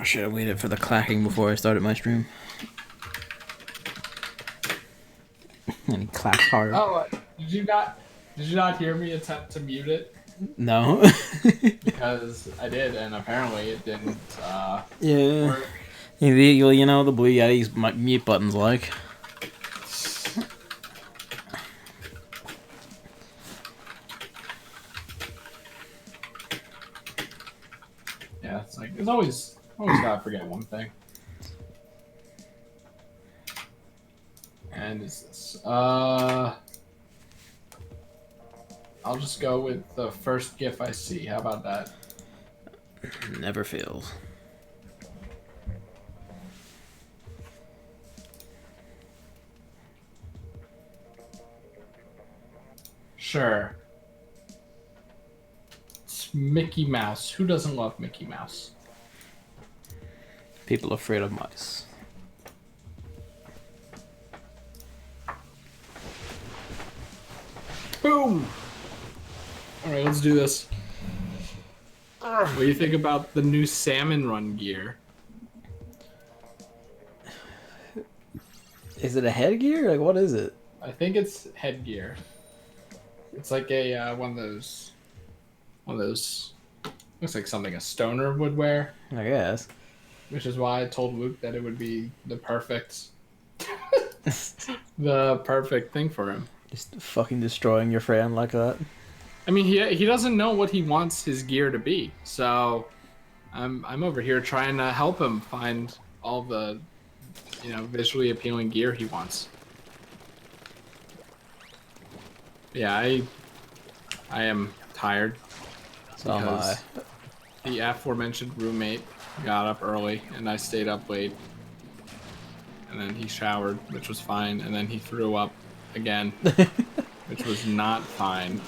I should have waited for the clacking before I started my stream. And he clacks hard. Oh, did you not hear me attempt to mute it? No. Because I did, and apparently it didn't Yeah. work. You know the Blue Yeti's mute button's like. Yeah, it's like it's always gotta forget one thing. And is this I'll just go with the first GIF I see. How about that? Never fails. Sure. It's Mickey Mouse. Who doesn't love Mickey Mouse? People afraid of mice. Boom! Alright, let's do this. What do you think about the new Salmon Run gear? Is it a headgear? Like, what is it? I think it's headgear. It's like a one of those looks like something a stoner would wear. I guess. Which is why I told Luke that it would be the perfect the perfect thing for him. Just fucking destroying your friend like that. I mean, he doesn't know what he wants his gear to be, so I'm over here trying to help him find all the visually appealing gear he wants. Yeah, I am tired. So am I. The aforementioned roommate got up early and I stayed up late. And then he showered, which was fine, and then he threw up again, which was not fine.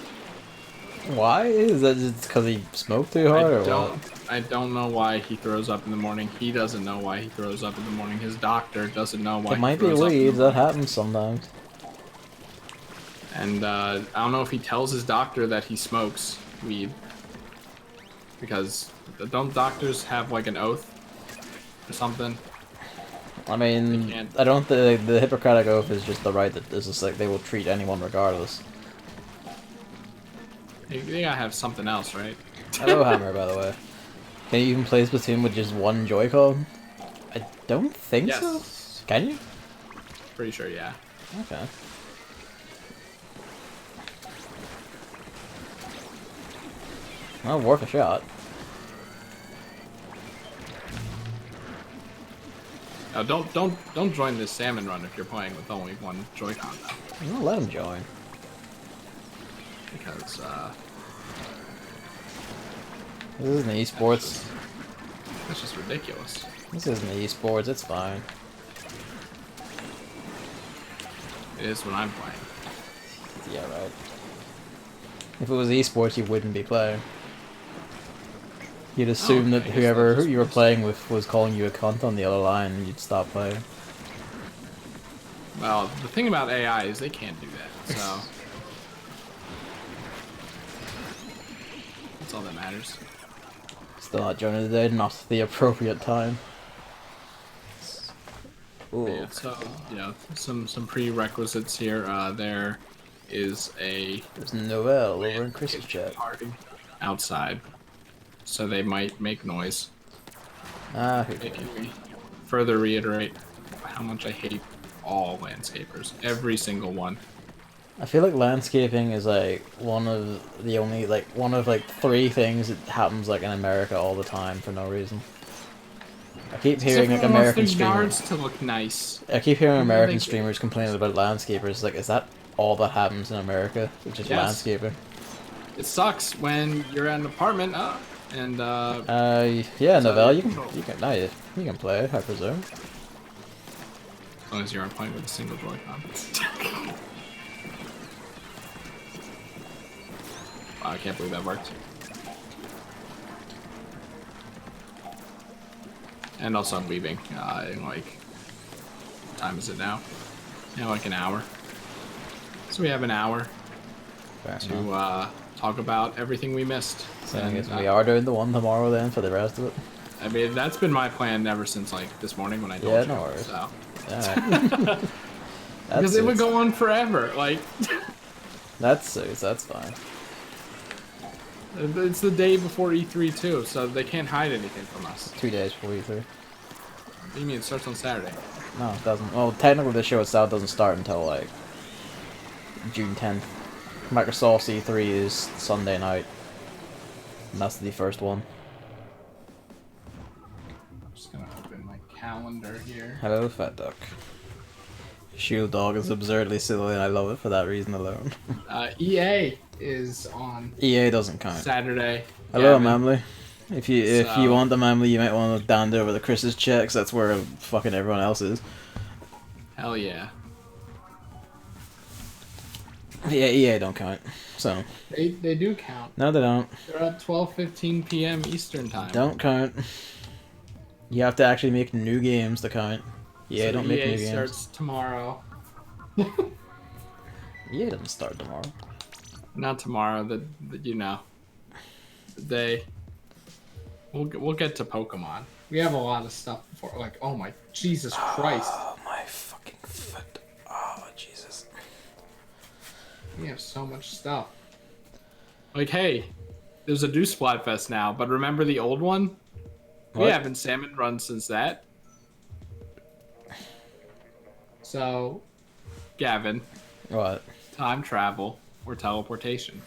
Why? Is that just because he smoked too hard or what? I don't know why he throws up in the morning. He doesn't know why he throws up in the morning. His doctor doesn't know why It might he be throws up in the weed. That morning. happens sometimes. And I don't know if he tells his doctor that he smokes weed. Because don't doctors have like an oath or something? I mean, I don't think the Hippocratic Oath is just the right that is just like they will treat anyone regardless. They gotta have something else, right? Hello, Hammer, by the way. Can you even play Splatoon with just one Joy-Con? I don't think so. Can you? Pretty sure, yeah. Okay. Well, worth a shot. Now, don't join this salmon run if you're playing with only one Joy-Con, though. I'll let him join. Because, This isn't esports. that's just ridiculous. This isn't esports, it's fine. It is when I'm playing. Yeah, right. If it was esports, you wouldn't be playing. You'd assume that whoever you were playing with was calling you a cunt on the other line and you'd stop playing. Well, the thing about AI is they can't do that, so... That's all that matters. Still not joining today, not the appropriate time. Ooh. Yeah, so, some prerequisites here. There is There's Noel over in Chris's chat. party outside, so they might make noise. Making me further reiterate how much I hate all landscapers, every single one. I feel like landscaping is like one of three things that happens like in America all the time for no reason. I keep hearing like American streamers to look nice. I keep hearing American streamers complaining about landscapers. Like, is that all that happens in America? It's just landscaping. It sucks when you're in an apartment, and yeah, Novell, you can play it, I presume. As long as you aren't playing with a single Joy-Con. Wow, I can't believe that worked. And also I'm leaving in like, what time is it now? Yeah, like an hour. So we have an hour to talk about everything we missed. So I guess we are doing the one tomorrow then for the rest of it. I mean, that's been my plan ever since like this morning when I told Yeah, you. no worries. So. Alright. Because it would go on forever. Like. That's fine. It's the day before E3 too, so they can't hide anything from us. 2 days before E3. What do you mean it starts on Saturday? No, it doesn't. Well, technically the show itself doesn't start until like June 10th. Microsoft's E3 is Sunday night. And that's the first one. I'm just gonna open my calendar here. Hello, Fat Duck. Shield Dog is absurdly silly and I love it for that reason alone. EA is on EA doesn't count. Saturday. Hello, Mamley. If you want the Mamley, you might want to down over the Chris's checks. That's where fucking everyone else is. Hell yeah. Yeah, EA don't count. So. They do count. No, they don't. They're at 12:15 p.m. Eastern time. Don't count. You have to actually make new games to count. Yeah, so don't make new games. EA starts tomorrow. EA doesn't start tomorrow. Not tomorrow. The day. We'll get to Pokemon. We have a lot of stuff before. Like, oh my Jesus Christ! Oh my fucking foot! Oh Jesus! We have so much stuff. Like, hey, there's a new Splatfest now, but remember the old one? What? We haven't Salmon run since that. So, Gavin. What? Time travel or teleportation.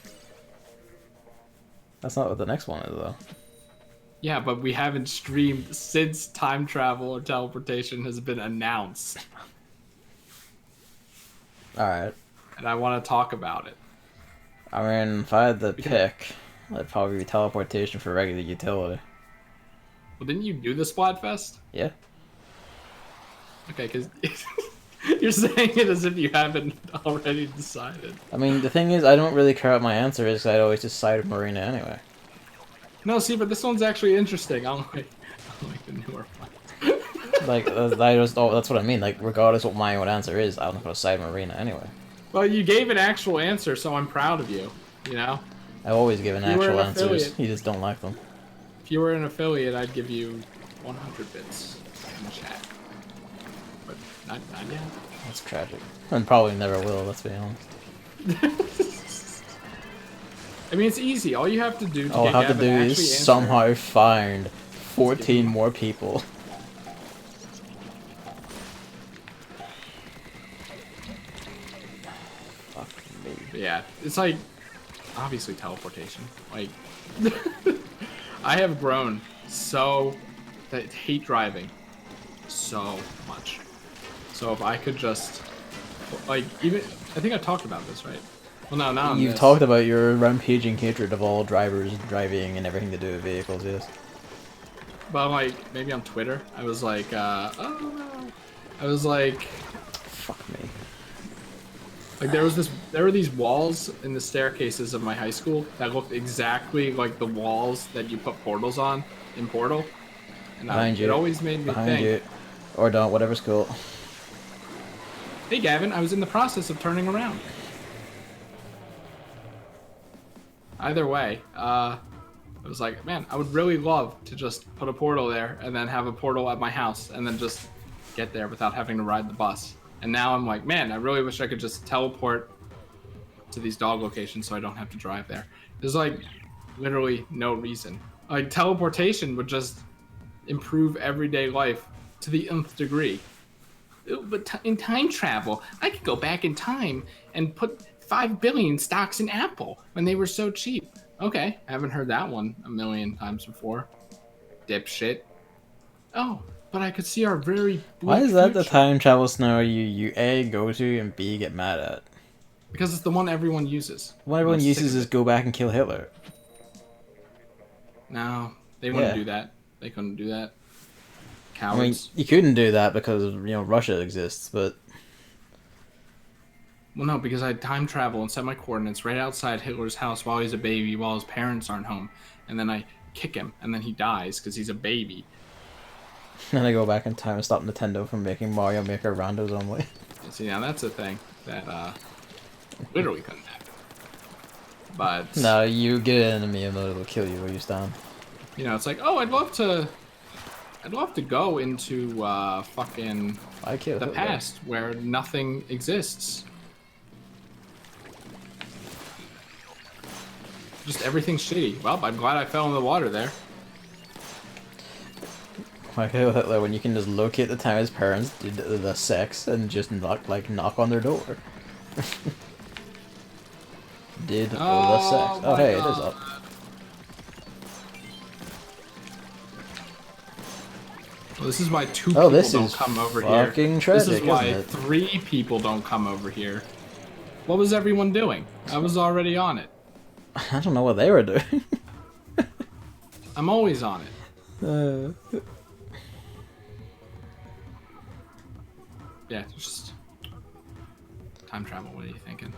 That's not what the next one is, though. Yeah, but we haven't streamed since time travel or teleportation has been announced. Alright. And I want to talk about it. I mean, if I had to pick, I'd probably be teleportation for regular utility. Well, didn't you do the Splatfest? Yeah. Okay, because you're saying it as if you haven't already decided. I mean, the thing is, I don't really care what my answer is, because I'd always decide Marina anyway. No, see, but this one's actually interesting. I like the newer one. Like, that's what I mean. Like, regardless what my own answer is, I'm not going to side Marina anyway. Well, you gave an actual answer, so I'm proud of you. You know? I've always given actual answers. You just don't like them. If you were an affiliate, I'd give you 100 bits in the chat. But not yet. That's tragic. And probably never will, let's be honest. I mean, it's easy. All you have to do All I have to do is somehow find 14 more people. Fuck me. But yeah, it's like, obviously teleportation. Like, I have grown so, I hate driving so much. So if I could just, like, even, I think I talked about this, right? Well, no, You've talked about your rampaging hatred of all drivers driving and everything to do with vehicles, yes. But like, maybe on Twitter, I was like, oh no. I was like, fuck me. Like there were these walls in the staircases of my high school that looked exactly like the walls that you put portals on in Portal. And it always made me think. You. Or don't, whatever's cool. Hey Gavin, I was in the process of turning around. Either way, I was like, man, I would really love to just put a portal there and then have a portal at my house and then just get there without having to ride the bus. And now I'm like, man, I really wish I could just teleport to these dog locations so I don't have to drive there. There's like literally no reason. Like teleportation would just improve everyday life to the nth degree. But in time travel, I could go back in time and put 5 billion stocks in Apple when they were so cheap. Okay, I haven't heard that one a million times before. Dipshit. Oh, but I could see our very Why is that the time travel scenario you A, go to, and B, get mad at? Because it's the one everyone uses. What everyone uses is go back and kill Hitler. No, they wouldn't do that. They couldn't do that. Cowards. I mean, you couldn't do that because, you know, Russia exists, but... Well, no, because I time travel and set my coordinates right outside Hitler's house while he's a baby, while his parents aren't home. And then I kick him, and then he dies because he's a baby. And I go back in time and stop Nintendo from making Mario Maker randos only. See, now that's a thing that literally couldn't happen. But... No, you get an enemy and it'll kill you where you stand. You know, it's like, oh, I'd love to I'd love to go into fucking the past where nothing exists. Just everything's shitty. Well, I'm glad I fell in the water there. Like when you can just locate the time his parents did the sex and just knock on their door. Did the sex? Oh hey, it is up. Well, this is why 2 people don't come over here. Tragic, this is why 3 people don't come over here. What was everyone doing? I was already on it. I don't know what they were doing. I'm always on it. Yeah, just time travel. What are you thinking?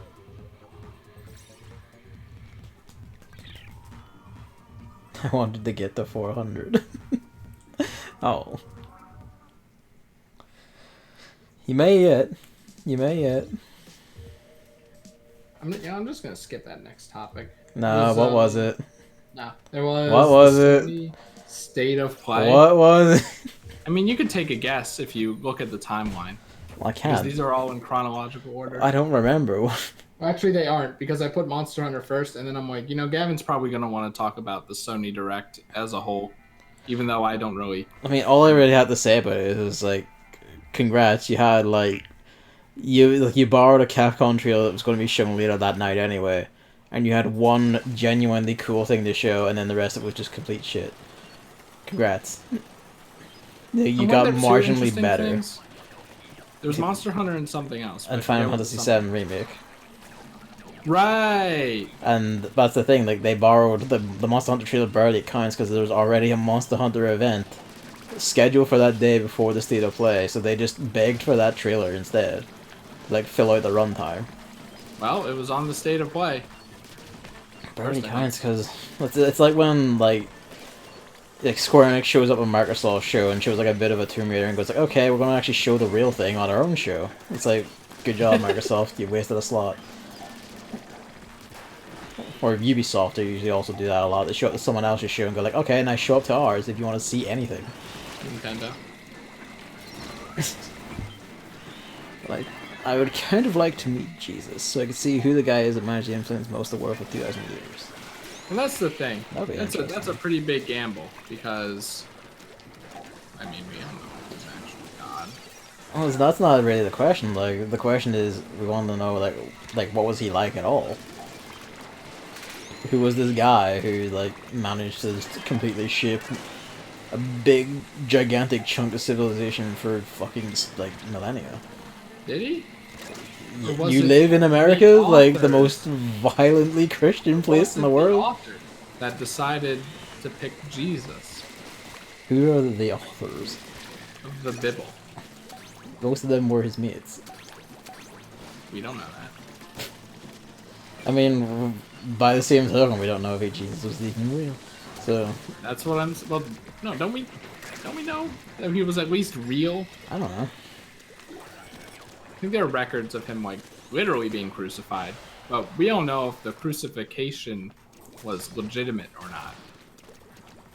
I wanted to get to 400. Oh. You may yet. You may yet. I'm just gonna skip that next topic. Nah, what was it? Nah, there was. What was it? State of play. What was it? I mean, you could take a guess if you look at the timeline. Well, I can't. Because these are all in chronological order. I don't remember. Actually, they aren't, because I put Monster Hunter first, and then I'm like, Gavin's probably going to want to talk about the Sony Direct as a whole, even though I don't really... I mean, all I really had to say about it was, like, congrats, you had, like, you borrowed a Capcom trailer that was going to be shown later that night anyway, and you had one genuinely cool thing to show, and then the rest of it was just complete shit. Congrats. You got marginally better. Things. There was Monster Hunter and something else. And Final Fantasy VII Remake. Right! And that's the thing, like, they borrowed, the Monster Hunter trailer barely counts because there was already a Monster Hunter event scheduled for that day before the State of Play, so they just begged for that trailer instead. Like, fill out the runtime. Well, it was on the State of Play. Barely counts because it's like when, like Square Enix shows up on Microsoft's show and shows like a bit of a Tomb Raider and goes like, okay, we're going to actually show the real thing on our own show. It's like, good job, Microsoft, you wasted a slot. Or Ubisoft, they usually also do that a lot. They show up to someone else's show and go like, okay, now show up to ours if you want to see anything. Nintendo. Like, I would kind of like to meet Jesus, so I could see who the guy is that managed to influence most of the world for 2,000 years. And that's the thing. That's a pretty big gamble, because, I mean, we don't know who's actually God. Well, that's not really the question. Like, the question is, we want to know, like, what was he like at all? Who was this guy who, like, managed to completely shape a big, gigantic chunk of civilization for fucking, like, millennia? Did he? You live in America, like the most violently Christian place in the world? The author that decided to pick Jesus. Who are the authors? Of the Bible. Most of them were his mates. We don't know that. I mean, by the same token, we don't know if Jesus was even real. So that's what I'm. Well, no, don't we know that he was at least real? I don't know. I think there are records of him, like, literally being crucified. But we don't know if the crucifixion was legitimate or not.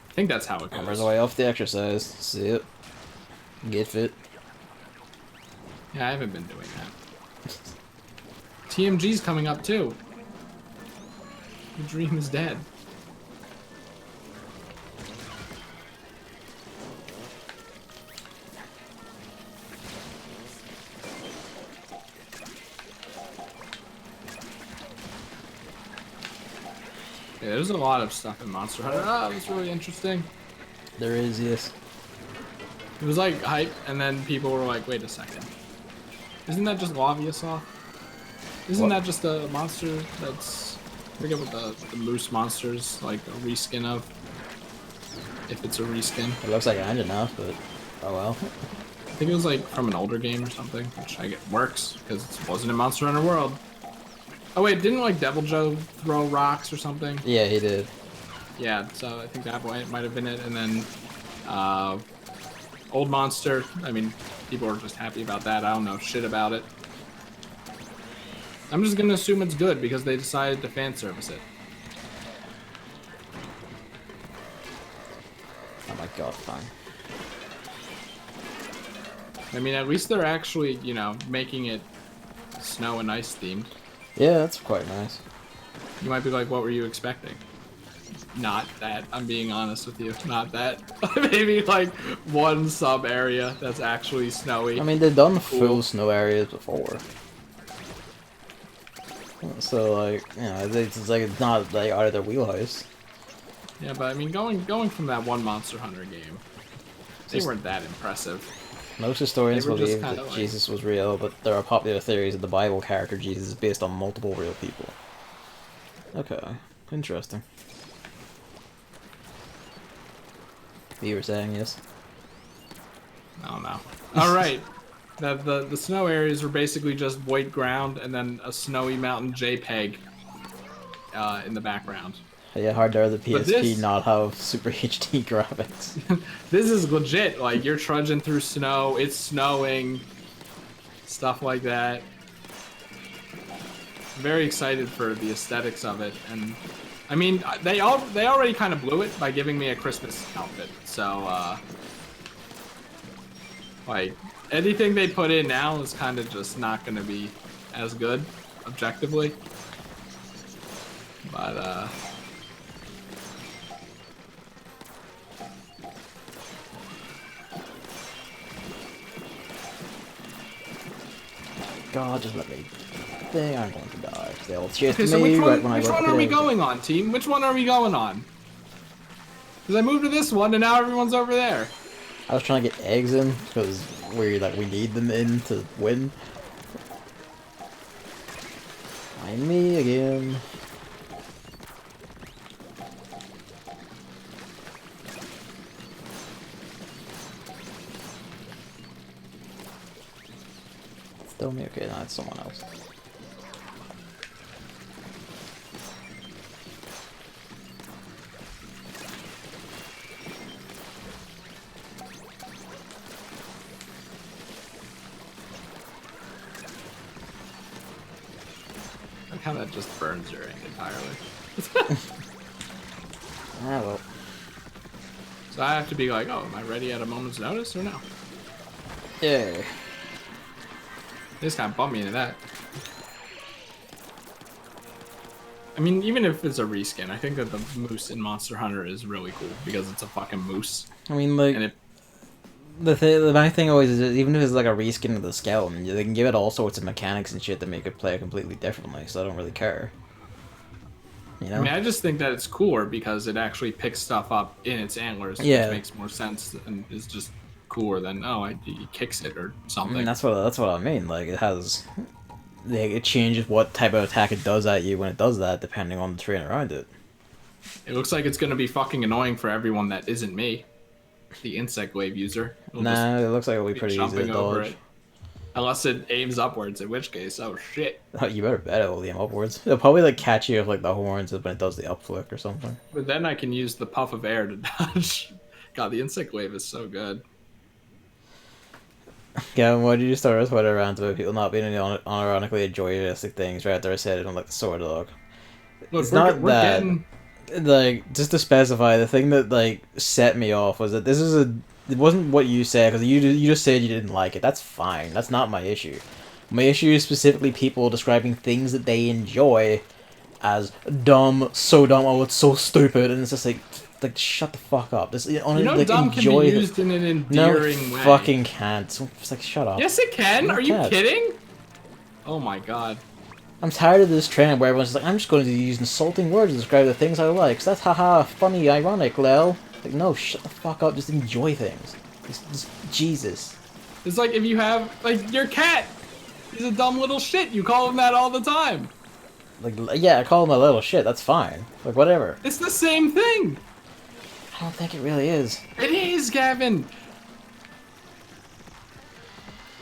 I think that's how it goes. Remember the way off the exercise. See it. Get fit. Yeah, I haven't been doing that. TMG's coming up, too. The dream is dead. Yeah, there's a lot of stuff in Monster Hunter. Oh, it was really interesting. There is, yes. It was like hype, and then people were like, wait a second. Isn't that just Lavia? Isn't that just a monster that's... I forget what the moose monster's like a reskin of. If it's a reskin. It looks like an enough, but oh well. I think it was like from an older game or something, which I get works, because it wasn't in Monster Hunter World. Oh wait, didn't like Devil Joe throw rocks or something? Yeah, he did. Yeah, so I think that might have been it. And then Old Monster, I mean, people are just happy about that. I don't know shit about it. I'm just gonna assume it's good because they decided to fan service it. Oh my god, fine. I mean, at least they're actually, you know, making it snow and ice themed. Yeah, that's quite nice. You might be like, what were you expecting? Not that. I'm being honest with you. Not that. Maybe like one sub area that's actually snowy. I mean, they've done full snow areas before. So like, you know, it's like it's not like out of their wheelhouse. Yeah, but I mean, going from that one Monster Hunter game, they weren't that impressive. Most historians believe that like... Jesus was real, but there are popular theories that the Bible character Jesus is based on multiple real people. Okay, interesting. You were saying, yes? I don't know. Alright. The snow areas were basically just white ground and then a snowy mountain JPEG in the background. Yeah, hard to the PSP not have Super HD graphics. This is legit. Like, you're trudging through snow, it's snowing, stuff like that. I'm very excited for the aesthetics of it, and I mean, they already kind of blew it by giving me a Christmas outfit. So, like, anything they put in now is kind of just not going to be as good, objectively. But, God, just let me think I'm going to die. They'll chase okay, so me which right when I go one are we going on, team? Which one are we going on? Because I moved to this one and now everyone's over there. I was trying to get eggs in because we need them in to win. Find me again. Still me? Okay, no, it's someone else. Like how that just burns your ink entirely. Ah, well. So I have to be like, oh, am I ready at a moment's notice or no? Yeah. They just kind of bump me into that. I mean, even if it's a reskin, I think that the moose in Monster Hunter is really cool because it's a fucking moose. I mean, like, and my thing always is, even if it's like a reskin of the skeleton, they can give it all sorts of mechanics and shit that make it play completely differently, so I don't really care. You know? I mean, I just think that it's cooler because it actually picks stuff up in its antlers, yeah. which makes more sense and is just cooler than, oh, he kicks it or something. I mean, that's what I mean. Like, it changes what type of attack it does at you when it does that, depending on the terrain around it. It looks like it's gonna be fucking annoying for everyone that isn't me, the insect wave user. Nah, it looks like it'll be pretty easy to dodge. Unless it aims upwards, in which case, oh shit. Oh, you better bet it'll aim upwards. It'll probably like catch you with like the horns when it does the up flick or something. But then I can use the puff of air to dodge. God, the insect wave is so good. Gavin, why did you start us Twitter around about people not being unironically joyistic things right after I said it on like the sword dog? Look, it's not that. Like, just to specify, the thing that like set me off was that it wasn't what you said, because you just said you didn't like it. That's fine. That's not my issue. My issue is specifically people describing things that they enjoy as dumb, so dumb, oh, it's so stupid, and it's just like shut the fuck up. This, like, dumb can be used in an endearing way. No, fucking can't. So, just like, shut up. Yes, it can. Are you kidding? Oh my god. I'm tired of this trend where everyone's like, I'm just going to use insulting words to describe the things I like. So that's haha, funny, ironic, lel. Like, no, shut the fuck up. Just enjoy things. Just Jesus. It's like if you have, like, your cat. He's a dumb little shit. You call him that all the time. Like, yeah, I call him a little shit. That's fine. Like, whatever. It's the same thing. I don't think it really is. It is, Gavin.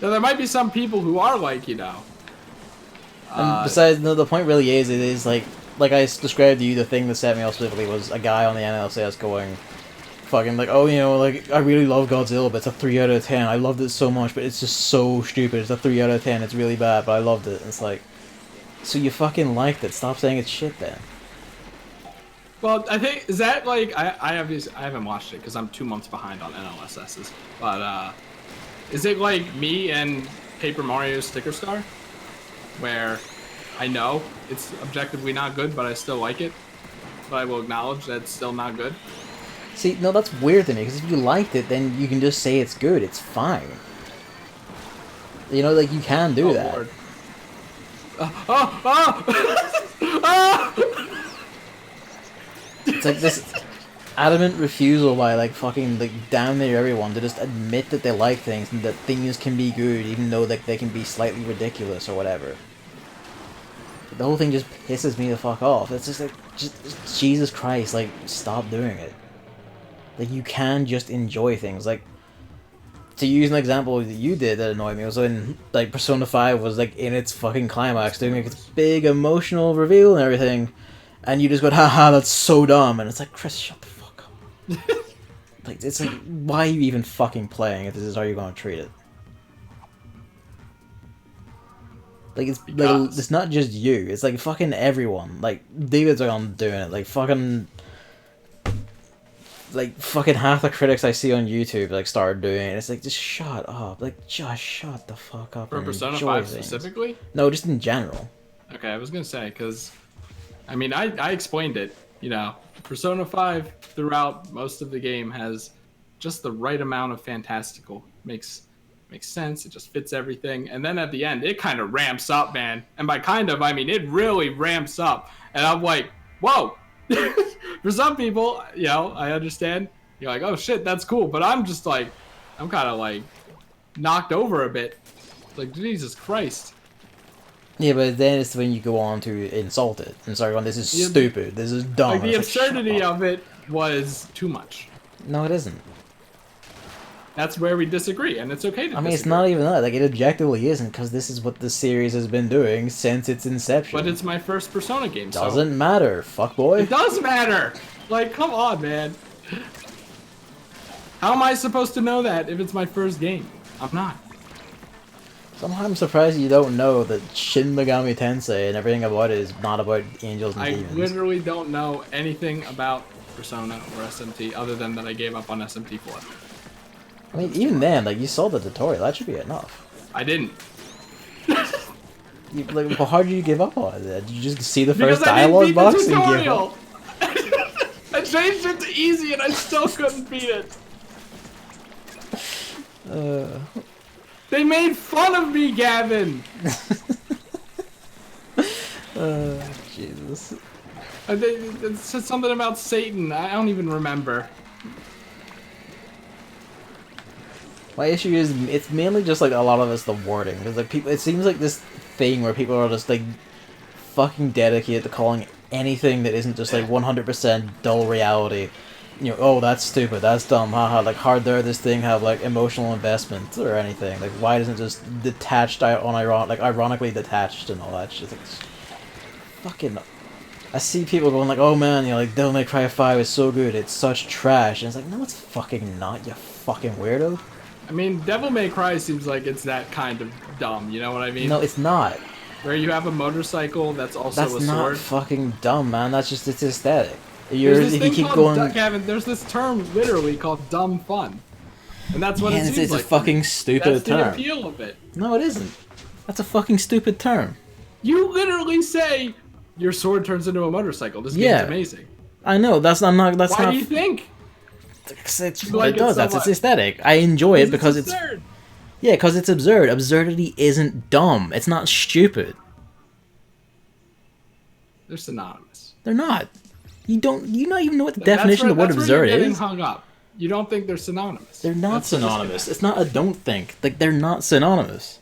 Now, there might be some people who are like, you know. And besides, no, the point really is, it is like I described to you, the thing that set me off specifically was a guy on the NLCS going, fucking like, oh, you know, like, I really love Godzilla, but it's a 3 out of 10. I loved it so much, but it's just so stupid. It's a 3 out of 10. It's really bad, but I loved it. And it's like, so you fucking liked it. Stop saying it's shit then. Well, I think, is that like, I haven't watched it because I'm 2 months behind on NLSS's, but Is it like me and Paper Mario Sticker Star, where I know it's objectively not good, but I still like it, but I will acknowledge that it's still not good? See, no, that's weird to me, because if you liked it, then you can just say it's good, it's fine. You know, like, you can do that. Lord. Oh! It's like this adamant refusal by, like, fucking, like, damn near everyone to just admit that they like things and that things can be good, even though, like, they can be slightly ridiculous or whatever. The whole thing just pisses me the fuck off. It's just like, just Jesus Christ, like, stop doing it. Like, you can just enjoy things. Like, to use an example that you did that annoyed me was when, like, Persona 5 was, like, in its fucking climax, doing, like, its big emotional reveal and everything, and you just go, haha, that's so dumb, and it's like, Chris, shut the fuck up. Like, it's like, why are you even fucking playing if this is how you're gonna treat it? Like, it's not just you, it's like fucking everyone. Like, David's on doing it, like fucking half the critics I see on YouTube, like, started doing it. It's like, just shut up. Like, just shut the fuck up. For Persona 5 specifically? No, just in general. Okay, I was gonna say, because, I mean, I explained it, you know. Persona 5, throughout most of the game, has just the right amount of fantastical. Makes sense, it just fits everything. And then at the end, it kind of ramps up, man. And by kind of, I mean, it really ramps up. And I'm like, whoa! For some people, you know, I understand. You're like, oh shit, that's cool. But I'm just like, I'm kind of like knocked over a bit. Like, Jesus Christ. Yeah, but then it's when you go on to insult it and start going, this is stupid, this is dumb. Like, the absurdity of it was too much. No, it isn't. That's where we disagree, and it's okay to disagree. It's not even that. Like, it objectively isn't, because this is what the series has been doing since its inception. But it's my first Persona game, so... Doesn't matter, fuckboy. It does matter! Like, come on, man. How am I supposed to know that if it's my first game? I'm not. Somehow I'm surprised you don't know that Shin Megami Tensei and everything about it is not about angels and demons. I literally don't know anything about Persona or SMT, other than that I gave up on SMT4. I mean, even then, like, you saw the tutorial. That should be enough. I didn't. Like, well, how did you give up on it? Did you just see the first dialogue box and give up? I changed it to easy and I still couldn't beat it. They made fun of me, Gavin! Jesus. They said something about Satan. I don't even remember. My issue is, it's mainly just, like, a lot of it's the wording. Because, like, people, it seems like this thing where people are just, like, fucking dedicated to calling anything that isn't just, like, 100% dull reality. You know, oh, that's stupid, that's dumb, haha, like, how dare this thing have, like, emotional investment or anything? Like, why doesn't it just detached, ironically detached and all that shit? Like, fucking... I see people going like, oh man, you know, like, Devil May Cry 5 is so good, it's such trash. And it's like, no, it's fucking not, you fucking weirdo. I mean, Devil May Cry seems like it's that kind of dumb, you know what I mean? No, it's not. Where you have a motorcycle that's also a sword. That's not fucking dumb, man. That's just its aesthetic. If you keep going, Gavin, there's this term literally called dumb fun, and that's what it seems like. It's a fucking stupid term. That's the appeal of it. No, it isn't. That's a fucking stupid term. You literally say your sword turns into a motorcycle. This game's amazing. I know. Why do you think? It's what it does. That's its aesthetic. I enjoy it because it's absurd. Yeah, because it's absurd. Absurdity isn't dumb. It's not stupid. They're synonymous. Thnot not even know what the definition of the word absurd is. Getting hung up. You don't think they're synonymous. They're not synonymous. It's not a don't think. Like, they're not synonymous.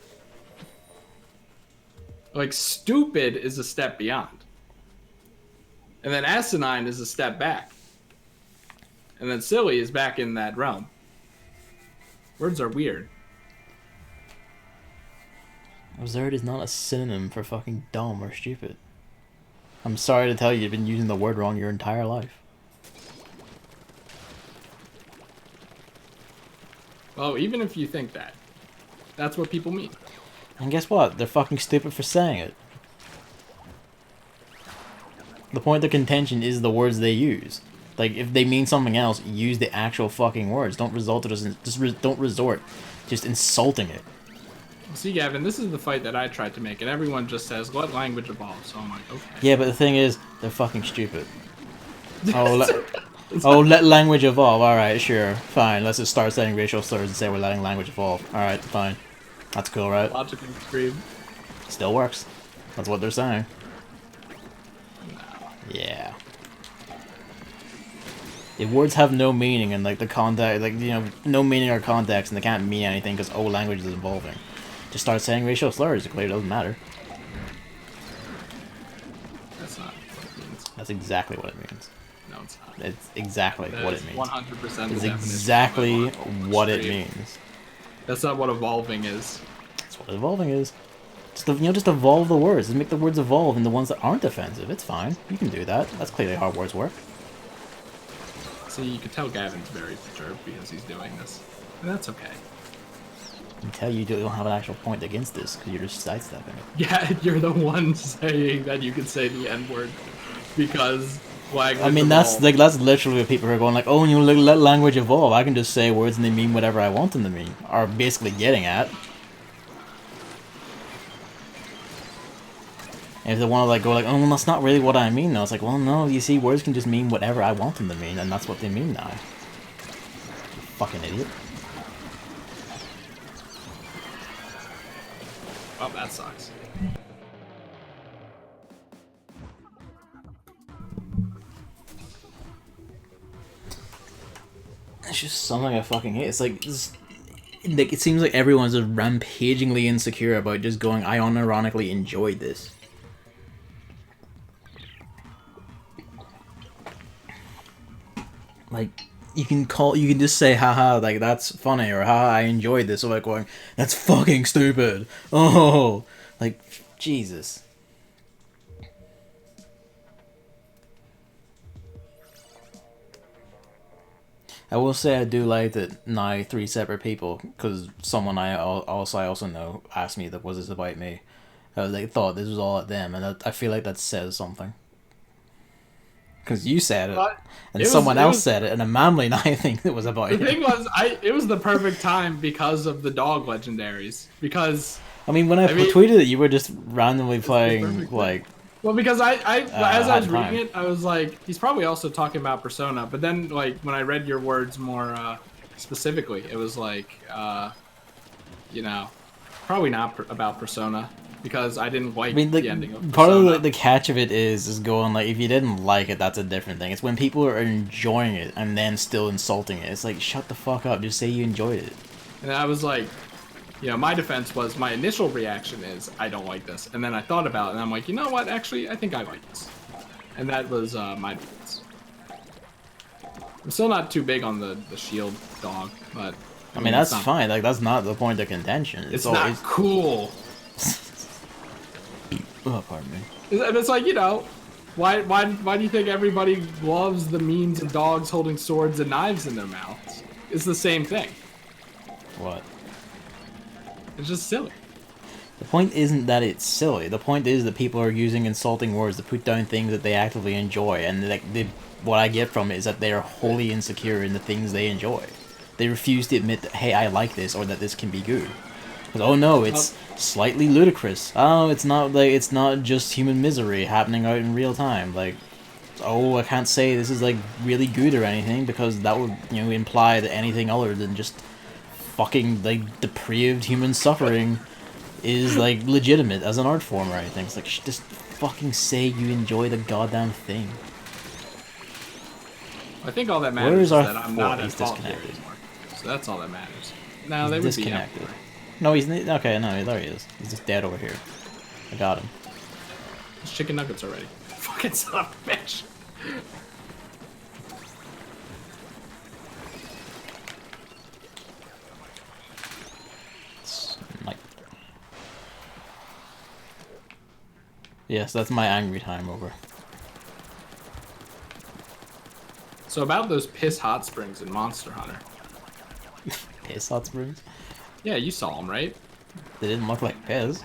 Like, stupid is a step beyond. And then asinine is a step back. And then silly is back in that realm. Words are weird. Absurd is not a synonym for fucking dumb or stupid. I'm sorry to tell you, you've been using the word wrong your entire life. Well, even if you think that, that's what people mean. And guess what? They're fucking stupid for saying it. The point of contention is the words they use. Like, if they mean something else, use the actual fucking words. Don't resort to don't resort just insulting it. See, Gavin, this is the fight that I tried to make, and everyone just says, "Let language evolve." So I'm like, okay. Yeah, but the thing is, they're fucking stupid. Let language evolve. All right, sure, fine. Let's just start saying racial slurs and say we're letting language evolve. All right, fine. That's cool, right? Logical scream. Still works. That's what they're saying. No. Yeah. If words have no meaning and like the context, like, you know, no meaning or context, and they can't mean anything because language is evolving, just start saying racial slurs. It clearly doesn't matter. That's not what it means. That's exactly what it means. No, it's not. It's exactly That what is it means. 100% It's exactly what it means. That's not what evolving is. That's what evolving is. Just, you know, just evolve the words and make the words evolve in the ones that aren't offensive. It's fine. You can do that. That's clearly how words work. See, you can tell Gavin's very perturbed because he's doing this. And that's okay. I can tell you don't have an actual point against this because you're just sidestepping it. Yeah, you're the one saying that you can say the N-word because language I mean, that's literally what people are going like, oh, you let language evolve. I can just say words and they mean whatever I want them to mean. Are basically getting at. And if they want to like go like, oh, well, that's not really what I mean though. It's like, well, no, you see, words can just mean whatever I want them to mean, and that's what they mean now. You fucking idiot. Oh, that sucks. It's just something I fucking hate. It's like it seems like everyone's just rampagingly insecure about just going, I unironically enjoyed this. Like, you can just say, haha, like, that's funny, or haha, I enjoyed this, or like going, that's fucking stupid. Oh, like, Jesus. I will say I do like that now 3 separate people, because someone I also know asked me that was this about me. They thought this was all at them, and I feel like that says something. Because you said it, and someone else said it, and a manly now I think it was about you. The thing was, it was the perfect time because of the dog legendaries. Because I mean, when I tweeted it, you were just randomly playing like. Well, because as I was reading it, I was like, he's probably also talking about Persona. But then, like, when I read your words more specifically, it was like, you know, probably not about Persona. Because I didn't like the ending of Persona. Part of the catch of it is going like, if you didn't like it, that's a different thing. It's when people are enjoying it and then still insulting it. It's like, shut the fuck up. Just say you enjoyed it. And I was like, you know, my defense was, my initial reaction is, I don't like this. And then I thought about it, and I'm like, you know what? Actually, I think I like this. And that was my defense. I'm still not too big on the shield dog, but... I mean, that's fine. Like, that's not the point of contention. It's not cool. Oh, pardon me. And it's like, you know, why do you think everybody loves the memes of dogs holding swords and knives in their mouths? It's the same thing. What? It's just silly. The point isn't that it's silly. The point is that people are using insulting words to put down things that they actively enjoy, and like what I get from it is that they are wholly insecure in the things they enjoy. They refuse to admit that, hey, I like this, or that this can be good. Because, oh no, it's slightly ludicrous. Oh, it's not just human misery happening out in real time. Like, oh, I can't say this is like really good or anything because that would, you know, imply that anything other than just fucking like depraved human suffering is like legitimate as an art form or anything. It's like, just fucking say you enjoy the goddamn thing. I think all that matters is that I'm not at fault here anymore. So that's all that matters. No, they would be disconnected. No, he's okay. No, there he is. He's just dead over here. I got him. There's chicken nuggets already. Fucking son of a bitch. Yes, that's my angry time over. So about those piss hot springs in Monster Hunter. Piss hot springs? Yeah, you saw them, right? They didn't look like piss.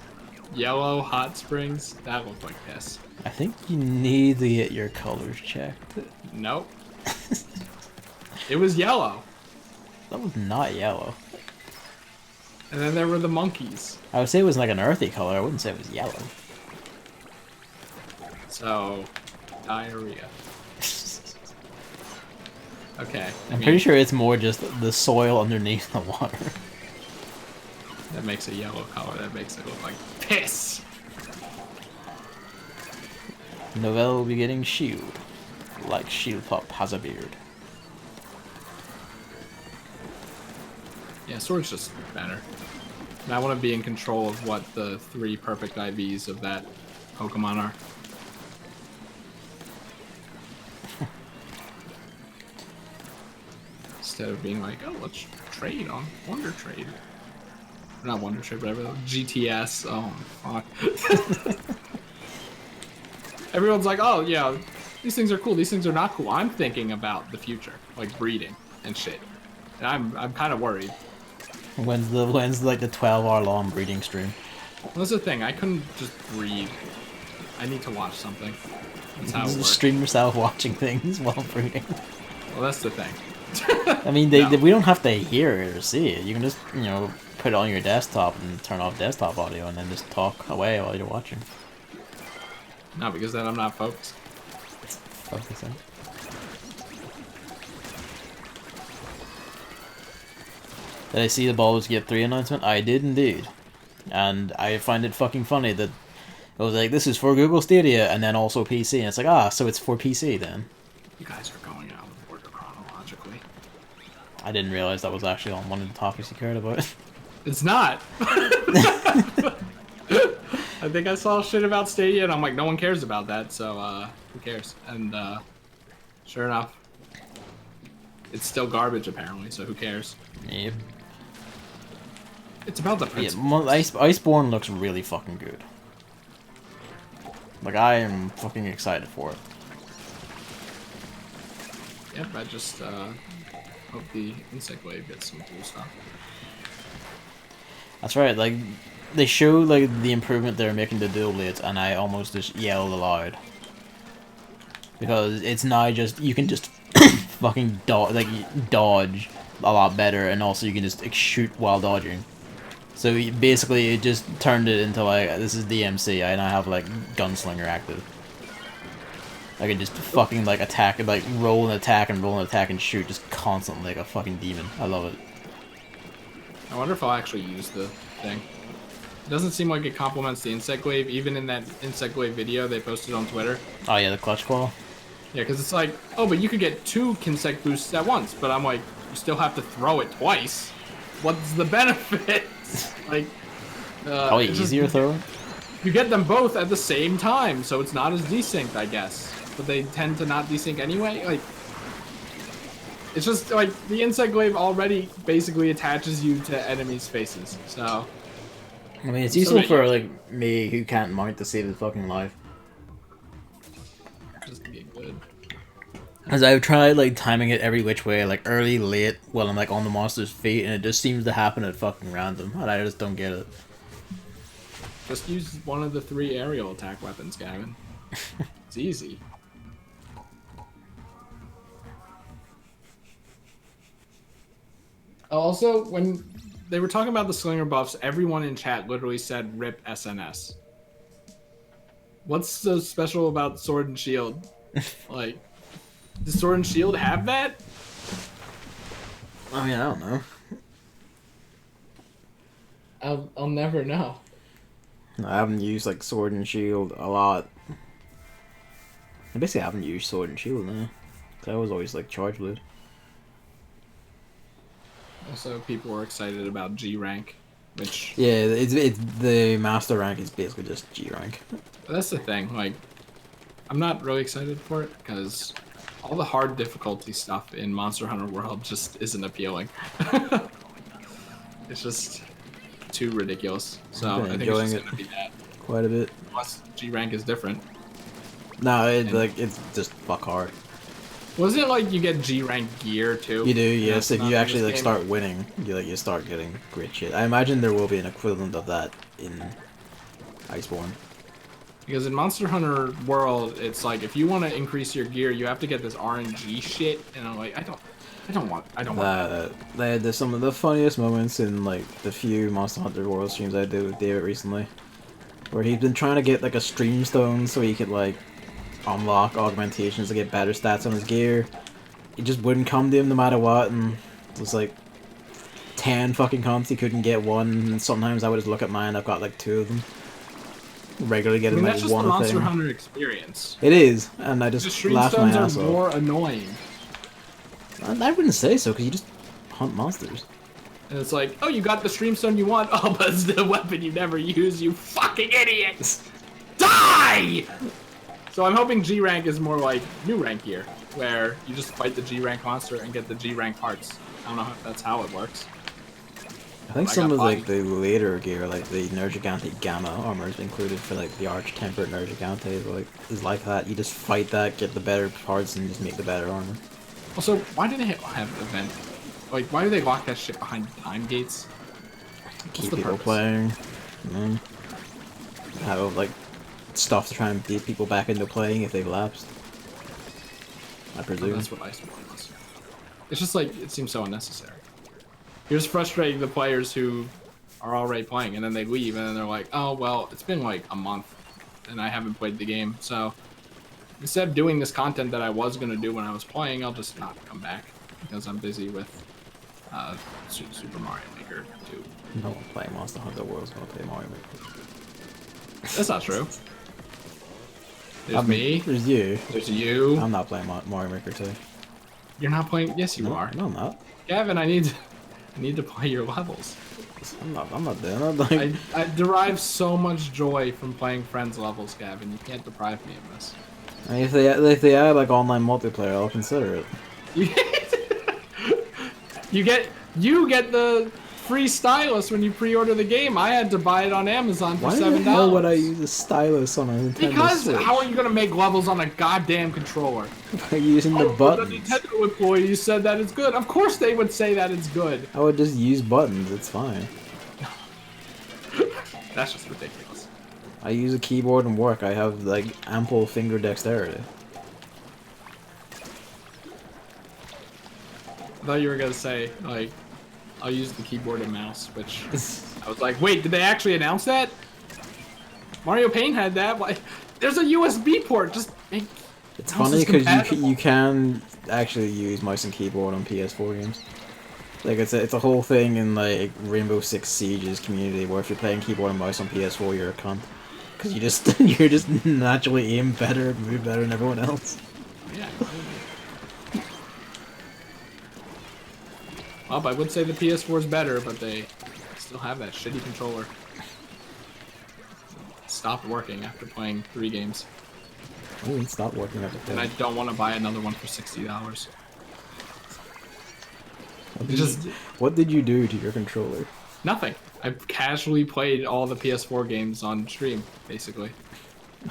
Yellow hot springs? That looked like piss. I think you need to get your colors checked. Nope. It was yellow. That was not yellow. And then there were the monkeys. I would say it was like an earthy color. I wouldn't say it was yellow. So, diarrhea. Okay. I'm pretty sure it's more just the soil underneath the water. That makes a yellow color. That makes it look like piss. Novella will be getting shield. Like Shield Pup has a beard. Yeah, Sword's just better. And I want to be in control of what the 3 perfect IVs of that Pokemon are. Instead of being like, oh, let's trade on Wonder Trade. Not Wonder Trade, whatever. GTS. Oh, fuck. Everyone's like, oh, yeah, these things are cool. These things are not cool. I'm thinking about the future, like breeding and shit. And I'm kind of worried. When's like the 12-hour long breeding stream? Well, that's the thing. I couldn't just breed. I need to watch something. That's how it works. Stream yourself watching things while breeding. Well, that's the thing. I mean, we don't have to hear it or see it. You can just, you know, put it on your desktop and turn off desktop audio and then just talk away while you're watching. No, because then I'm not focused. Focusing. Did I see the Baldur's Gate 3 announcement? I did indeed. And I find it fucking funny that it was like, this is for Google Stadia and then also PC. And it's like, ah, so it's for PC then. You guys are going out of order chronologically. I didn't realize that was actually on one of the topics you cared about. It's not. I think I saw shit about Stadia and I'm like, no one cares about that, so who cares? And sure enough, it's still garbage apparently, so who cares? Yep. It's about the principle. Yeah, Iceborne looks really fucking good. Like, I am fucking excited for it. Yep, I just hope the Insect Wave gets some cool stuff. That's right, like, they show like the improvement they're making to dual blades, and I almost just yelled aloud. Because it's now just, you can just fucking dodge a lot better, and also you can just shoot while dodging. So basically it just turned it into like, this is DMC, and I have like Gunslinger active. I can just fucking like attack, like roll and attack and roll and attack and shoot just constantly like a fucking demon. I love it. I wonder if I'll actually use the thing. It doesn't seem like it complements the Insect Wave, even in that Insect Wave video they posted on Twitter. Oh yeah, the clutch claw. Yeah, because it's like, oh, but you could get 2 Insect boosts at once, but I'm like, you still have to throw it twice. What's the benefit? Like, probably easier throwing. You get them both at the same time, so it's not as desynced, I guess. But they tend to not desync anyway. Like, it's just like the Insect Wave already basically attaches you to enemies' faces. So, I mean, it's useful for like me who can't mount to save his fucking life. Just to be good. As I've tried like timing it every which way, like early, late, while I'm like on the monster's feet, and it just seems to happen at fucking random, and I just don't get it. Just use one of the 3 aerial attack weapons, Gavin. It's easy. Also, when they were talking about the Slinger buffs, everyone in chat literally said RIP SNS. What's so special about Sword and Shield? Like, does Sword and Shield have that? I mean, I don't know. I'll never know. I haven't used like Sword and Shield a lot. I basically haven't used Sword and Shield now. Cause I was always like Charge Blade. Also, people were excited about G rank, which yeah, it's the master rank is basically just G rank. That's the thing. Like, I'm not really excited for it because all the hard difficulty stuff in Monster Hunter World just isn't appealing. It's just too ridiculous. So I think it's just gonna be that. Quite a bit. Plus, G rank is different. No, it's just fuck hard. Wasn't it like you get G rank gear too? You do, yes. If you actually like start winning, you start getting great shit. I imagine there will be an equivalent of that in Iceborne. Because in Monster Hunter World, it's like if you want to increase your gear, you have to get this RNG shit, and I'm like, I don't want that. There's some of the funniest moments in like the few Monster Hunter World streams I did with David recently, where he's been trying to get like a stream stone so he could like unlock augmentations to get better stats on his gear. It just wouldn't come to him no matter what, and it was like 10 fucking comps he couldn't get one, and sometimes I would just look at mine, I've got like 2 of them. Regularly getting like that's just one the Monster thing. Hunter experience. It is, and I just The stream laughed my stones ass are off. more annoying. I wouldn't say so, because you just hunt monsters. And it's like, oh, you got the streamstone you want? Oh, but it's the weapon you never use, you fucking idiots! Die! So I'm hoping G rank is more like new rank here, where you just fight the G rank monster and get the G rank parts. I don't know if that's how it works. I think some of like the later gear, like the Nergigante Gamma armor is included for like the Arch Tempered Nergigante, but like is like that. You just fight that, get the better parts, and just make the better armor. Also, why do they have an event? Like, why do they lock that shit behind time gates? Keep people playing. Have like stuff to try and beat people back into playing if they've lapsed. I presume. That's what Iceborne was. It's just like, it seems so unnecessary. You're just frustrating the players who are already playing, and then they leave, and then they're like, oh, well, it's been like a month, and I haven't played the game, so instead of doing this content that I was going to do when I was playing, I'll just not come back, because I'm busy with Super Mario Maker 2. No one playing Monster Hunter World is going to play Mario Maker. That's not true. There's me. There's you. There's you. I'm not playing Mario Maker 2. You're not playing? Yes, you are. No, I'm not. Gavin, I need to play your levels. I'm not doing it. I derive so much joy from playing friends levels, Gavin. You can't deprive me of this. I mean, if they add like online multiplayer, I'll consider it. You get the free stylus when you pre-order the game. I had to buy it on Amazon for $7. Why the hell would I use a stylus on a Nintendo Because Switch? how are you gonna make levels on a goddamn controller? By using the buttons. The Nintendo employee said that it's good. Of course they would say that it's good. I would just use buttons. It's fine. That's just ridiculous. I use a keyboard and work. I have like ample finger dexterity. I thought you were gonna say like, I'll use the keyboard and mouse, which I was like, wait, did they actually announce that? Mario Paint had that. Why? There's a USB port. Just make. It's funny because you can actually use mouse and keyboard on PS4 games. Like it's a whole thing in like Rainbow Six Siege's community where if you're playing keyboard and mouse on PS4, you're a cunt. Because you're just naturally aim better, move better than everyone else. Yeah. Well, I would say the PS4 is better, but they still have that shitty controller. It stopped working after playing 3 games. Oh, it stopped working after 3. And I don't want to buy another one for $60. What did you do to your controller? Nothing. I casually played all the PS4 games on stream, basically.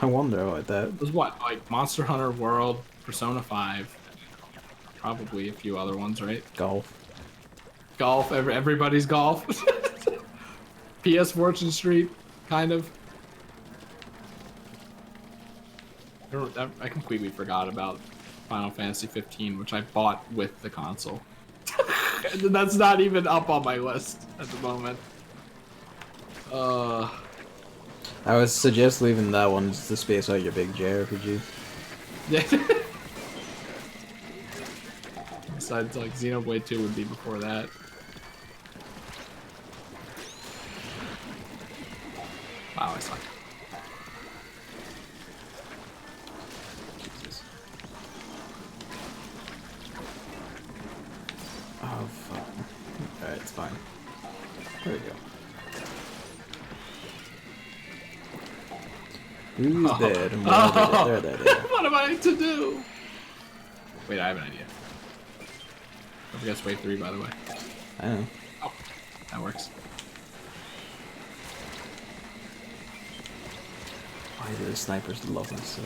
I wonder about that. It was what? Like Monster Hunter World, Persona 5, probably a few other ones, right? Golf. Golf, everybody's golf. PS Fortune Street, kind of. I completely forgot about Final Fantasy 15, which I bought with the console. And that's not even up on my list at the moment. I would suggest leaving that one just to space out your big JRPG. Yeah. Besides, like, Xenoblade 2 would be before that. Wow, I suck. Jesus. Oh, fuck. Alright, it's fine. There we go. Who's dead? And they're dead. What am I to do? Wait, I have an idea. Don't forget it's wave 3, by the way. I know. Oh, that works. Why do the snipers love me so?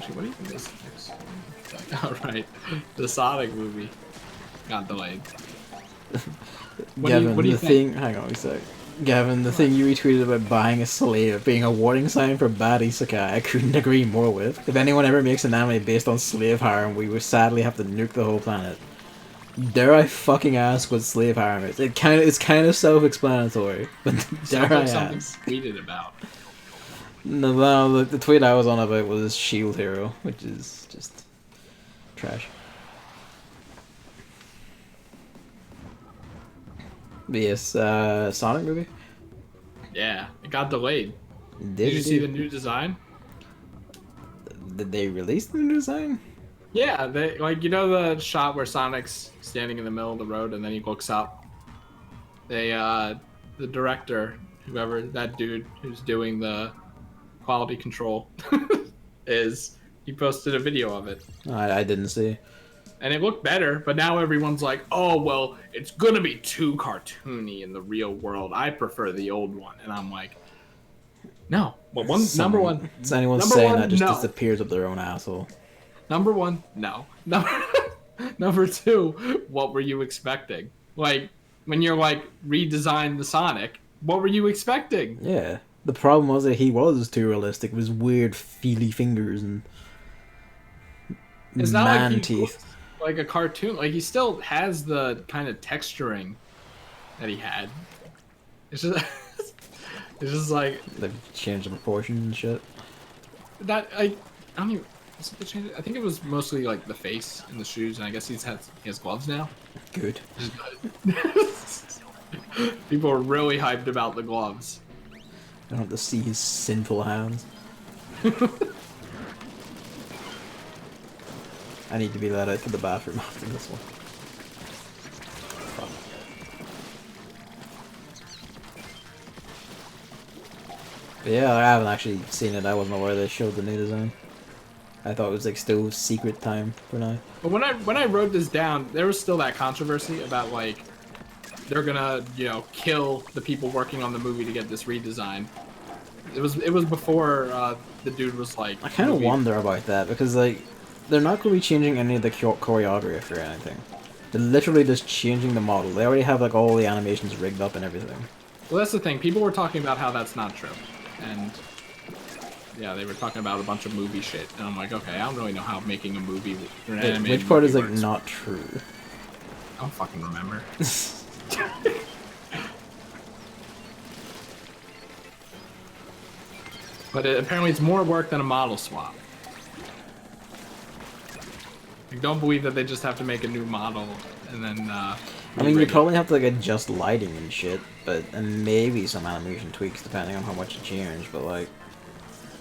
Actually, what do you think is next? Alright, the Sonic movie got delayed. Gavin, what do you think? Hang on a sec. Gavin, the thing you retweeted about buying a slave being a warning sign for bad isekai, I couldn't agree more with. If anyone ever makes an anime based on slave harem, we would sadly have to nuke the whole planet. Dare I fucking ask what slave harem is? It's kind of self-explanatory, but dare I something ask? tweeted about. No, the tweet I was on about was Shield Hero, which is just trash. But yes, Sonic movie? Yeah, it got delayed. Did you see the new design? Did they release the new design? Yeah, they you know the shot where Sonic's standing in the middle of the road and then he looks up. They the director, whoever that dude who's doing the quality control he posted a video of it. I didn't see. And it looked better, but now everyone's like, oh, well, it's gonna be too cartoony in the real world. I prefer the old one. And I'm like, no. Well, number one. Is anyone saying that just disappears up their own asshole? Number one, no. Number two, what were you expecting? Like, when you're redesign the Sonic, what were you expecting? Yeah. The problem was that he was too realistic with his weird feely fingers and it's not man teeth. Like a cartoon. Like, he still has the kind of texturing that he had. It's just it's just like they've changed the proportions and shit. That I don't even. I think it was mostly like the face and the shoes, and I guess he has gloves now. Good. People are really hyped about the gloves. I don't have to see his sinful hands. I need to be let out to the bathroom after this one. But yeah, I haven't actually seen it. I wasn't aware they showed the new design. I thought it was still secret time for now. But when I wrote this down, there was still that controversy about they're gonna kill the people working on the movie to get this redesign. It was before the dude was like. I kind of wonder about that because they're not going to be changing any of the choreography or anything. They're literally just changing the model. They already have all the animations rigged up and everything. Well, that's the thing. People were talking about how that's not true, and yeah, they were talking about a bunch of movie shit. And I'm like, okay, I don't really know how making a movie or an animated which part is works. not true? I don't fucking remember. But apparently it's more work than a model swap. I don't believe that they just have to make a new model and then I mean, you probably have to adjust lighting and shit, and maybe some animation tweaks depending on how much you change, but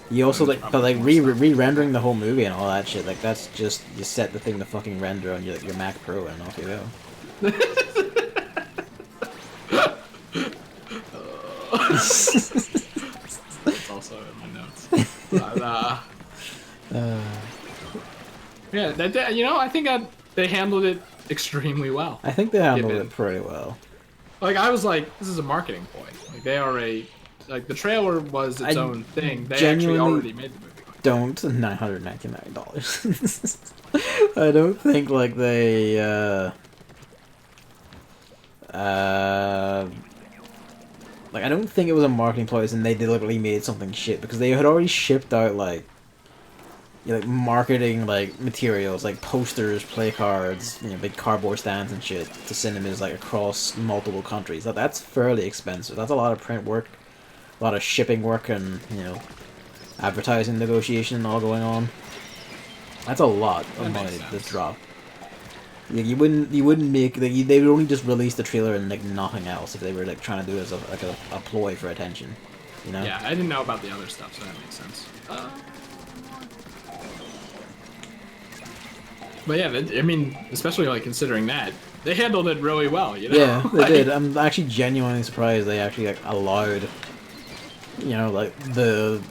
you also re-rendering the whole movie and all that shit, that's just, you set the thing to fucking render on your Mac Pro and off you go. That's also in my notes. But, yeah, I think they handled it extremely well. I think they handled it pretty well. I was like, this is a marketing point. They are the trailer was its own thing. They actually already made the movie. Don't $999. I don't think they I don't think it was a marketing ploy and they deliberately made something shit because they had already shipped out marketing materials posters, play cards, big cardboard stands and shit to cinemas across multiple countries. That's fairly expensive. That's a lot of print work, a lot of shipping work, and advertising negotiation all going on. That's a lot of money to drop. You wouldn't make they would only just release the trailer and nothing else if they were trying to do it as a ploy for attention. Yeah, I didn't know about the other stuff, so that makes sense. But yeah, I mean, especially considering that, they handled it really well, Yeah, they did. I'm actually genuinely surprised they actually allowed, the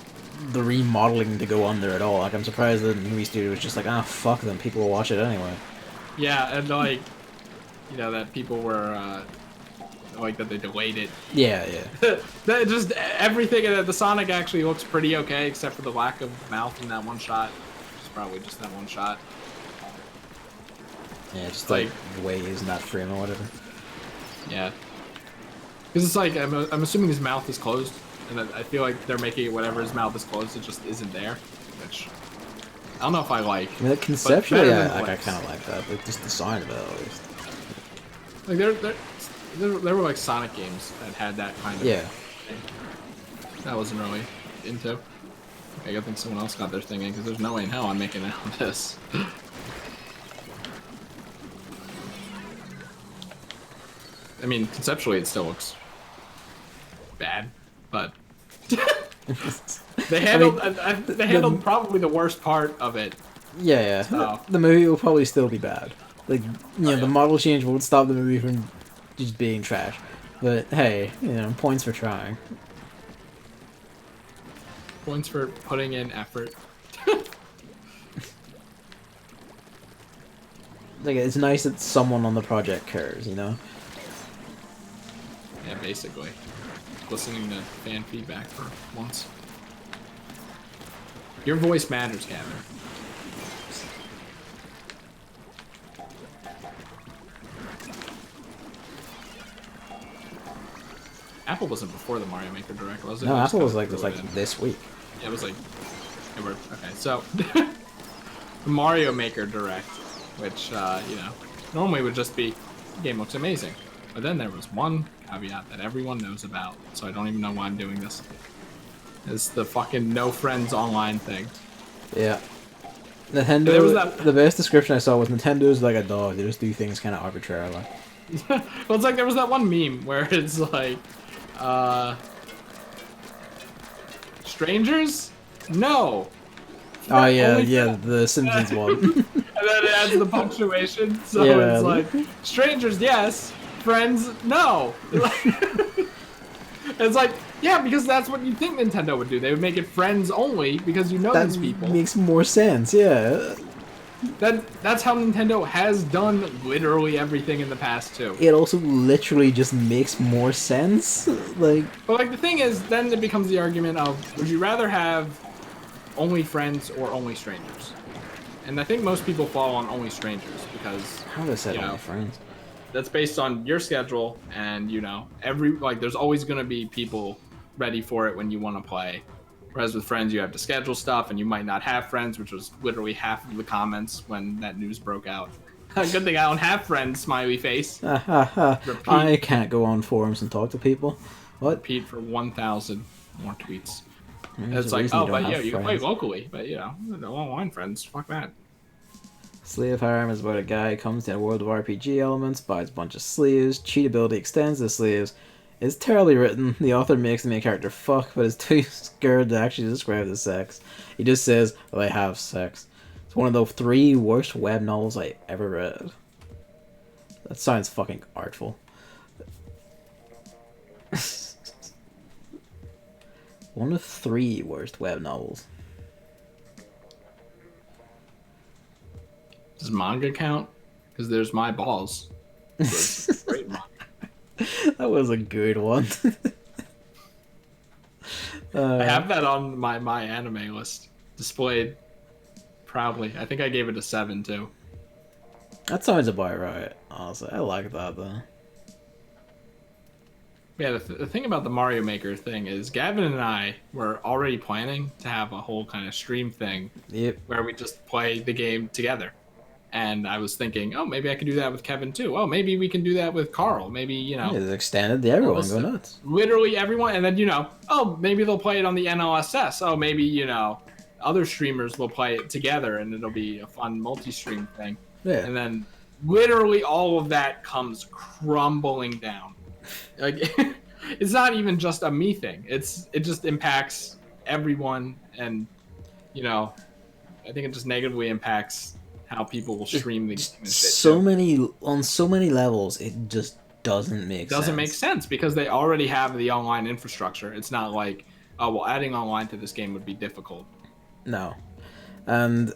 remodeling to go on there at all. I'm surprised the movie studio was just fuck them, people will watch it anyway. Yeah, and that people were that they delayed it. Yeah. That just everything. The Sonic actually looks pretty okay, except for the lack of mouth in that one shot. It's probably just that one shot. Yeah, just like the way he's in that frame or whatever. Yeah. Because it's like, I'm assuming his mouth is closed, and I feel like they're making it whatever his mouth is closed, it just isn't there, which I don't know if I like. I mean, like, conceptually, I kind of like that, but just the design of it at least. Like there were like Sonic games that had that kind of thing. That I wasn't really into. I think someone else got their thing in, because there's no way in hell I'm making it on this. I mean, conceptually it still looks bad, but they handled probably the worst part of it. Yeah. So. The movie will probably still be bad. Like, you know, the model change won't stop the movie from just being trash. But hey, you know, points for trying. Points for putting in effort. Like, it's nice that someone on the project cares, you know? Yeah, basically. Listening to fan feedback for once. Your voice matters, Gavin. Apple wasn't before the Mario Maker Direct, was it? No, Apple was like this week. Yeah, it was like... Okay, so... the Mario Maker Direct, which, you know, normally would just be, the game looks amazing. But then there was one caveat that everyone knows about, so I don't even know why I'm doing this. It's the fucking no friends online thing. Yeah. Nintendo, the best description I saw was Nintendo's like a dog. They just do things kind of arbitrarily. Well, it's like there was that one meme where it's like, strangers? No. Oh yeah, the Simpsons one. And then it adds the punctuation, so it's like, strangers, yes. Friends, no. It's like, yeah, because that's what you think Nintendo would do. They would make it friends only because you know these people. That makes more sense, yeah. That's how Nintendo has done literally everything in the past too. It also literally just makes more sense. Like, but like the thing is, then it becomes the argument of, would you rather have only friends or only strangers? And I think most people fall on only strangers because how does that only friends? That's based on your schedule, and you know, there's always gonna be people ready for it when you want to play. Whereas with friends, you have to schedule stuff, and you might not have friends, which was literally half of the comments when that news broke out. Good thing I don't have friends, smiley face. I can't go on forums and talk to people. What? Repeat for 1,000 more tweets. It's like, oh, but yeah, you can play locally, but you know, no online friends, fuck that. Slave Harem is about a guy who comes to a world of RPG elements, buys a bunch of sleeves, cheatability extends the sleeves. It's terribly written. The author makes the main character fuck, but is too scared to actually describe the sex. He just says, well, I have sex. It's one of the 3 worst web novels I ever read. That sounds fucking artful. One of 3 worst web novels. Does manga count? Because there's My Balls. Great manga. That was a good one. I have that on my anime list, displayed proudly. I think I gave it a 7 too. That sounds about right. Honestly, I like that though. Yeah, the thing about the Mario Maker thing is Gavin and I were already planning to have a whole kind of stream thing where we just play the game together. And I was thinking, oh, maybe I could do that with Kevin too. Oh, maybe we can do that with Carl. Maybe, you know. It's extended to everyone. Go nuts. Literally everyone. And then, you know, oh, maybe they'll play it on the NLSS. Oh, maybe, you know, other streamers will play it together and it'll be a fun multi-stream thing. Yeah. And then literally all of that comes crumbling down. Like, it's not even just a me thing. It just impacts everyone. And, you know, I think it just negatively impacts how people will stream the game and shit. On so many levels, it just doesn't make sense. It doesn't make sense because they already have the online infrastructure. It's not like, oh, well, adding online to this game would be difficult. No. And,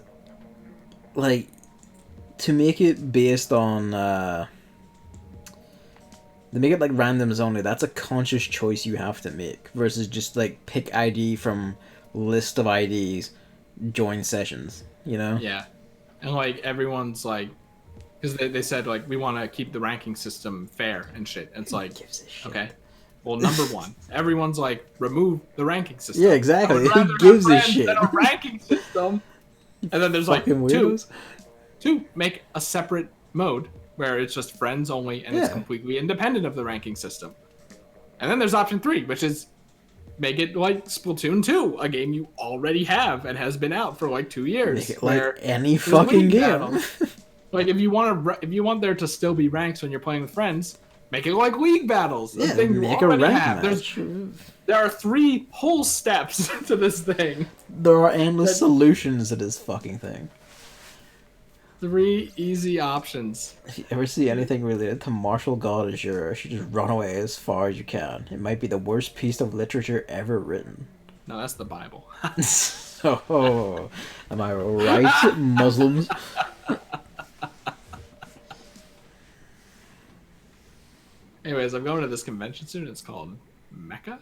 like, to make it based on, to make it, like, randoms only, that's a conscious choice you have to make, versus just, like, pick ID from list of IDs, join sessions. you know? Yeah. And like everyone's like, because they said like we want to keep the ranking system fair and shit. And it's like, okay, well, number one, everyone's like remove the ranking system. Yeah, exactly. I would Who rather gives have a friends shit? than a ranking system. And then there's like Fucking weirdos. two, make a separate mode where it's just friends only and it's completely independent of the ranking system. And then there's option 3, which is make it like Splatoon 2, a game you already have and has been out for like 2 years. Make it like any fucking game. Like if you want there to still be ranks when you're playing with friends, make it like League Battles. Yeah, make a rank match. There are 3 whole steps to this thing. There are endless solutions to this fucking thing. 3 easy options. If you ever see anything related to martial god Azure, you should just run away as far as you can. It might be the worst piece of literature ever written. No, that's the Bible. Oh, am I right, Muslims? Anyways, I'm going to this convention soon. It's called Mecca.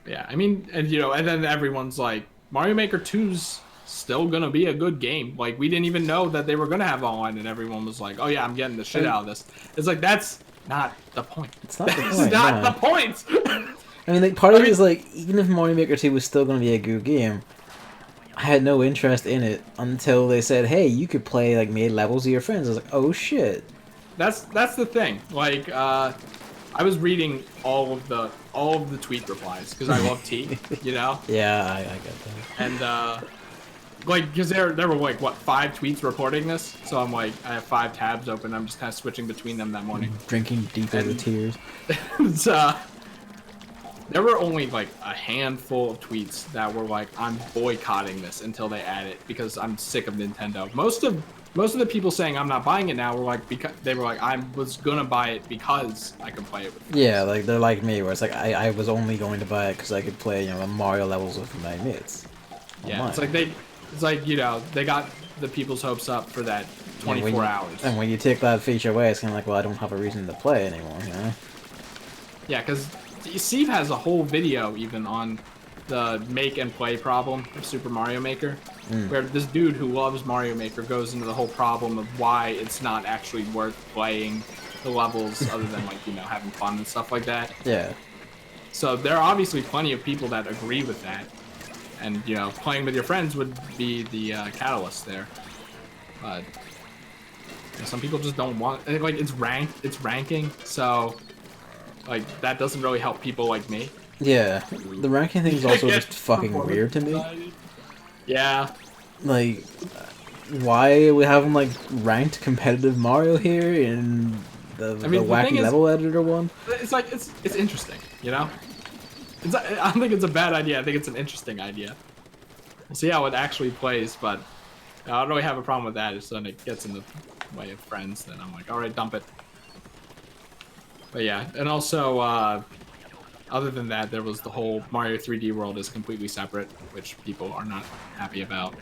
Yeah, I mean, and and then everyone's like, Mario Maker 2's still gonna be a good game. Like, we didn't even know that they were gonna have online, and everyone was like, oh yeah, I'm getting the shit out of this. It's like, that's not the point. It's not the point. That's not the point. I mean, like, part of it is like, even if Mario Maker 2 was still gonna be a good game, I had no interest in it until they said, hey, you could play like made levels with your friends. I was like, oh shit. That's the thing. Like, I was reading all of the tweet replies because I love T, Yeah, I get that. And like, because there were like what 5 tweets reporting this, so I'm like, I have 5 tabs open. I'm just kind of switching between them that morning. Drinking deep into tears. There were only like a handful of tweets that were like, I'm boycotting this until they add it because I'm sick of Nintendo. Most of the people saying I'm not buying it now were like, because they were like, I was gonna buy it because I could play it with friends. Yeah, like they're like me, where it's like I was only going to buy it because I could play the Mario levels with my mates. Yeah, it's like they got the people's hopes up for that 24 hours. And when you take that feature away, it's kind of like, well, I don't have a reason to play anymore, you know? Yeah, because Steve has a whole video even on the make and play problem of Super Mario Maker, where this dude who loves Mario Maker goes into the whole problem of why it's not actually worth playing the levels other than like having fun and stuff like that. Yeah. So there are obviously plenty of people that agree with that, and playing with your friends would be the catalyst there. But some people just don't want like it's ranking, so like that doesn't really help people like me. Yeah, the ranking thing is also just fucking weird to me. Yeah. Like, why are we having like ranked competitive Mario here in the wacky level editor one? It's like it's interesting, I don't think it's a bad idea. I think it's an interesting idea. We'll see how it actually plays, but I don't really have a problem with that. It's when it gets in the way of friends, then I'm like, all right, dump it. But yeah, and also, other than that, there was the whole Mario 3D World is completely separate, which people are not happy about.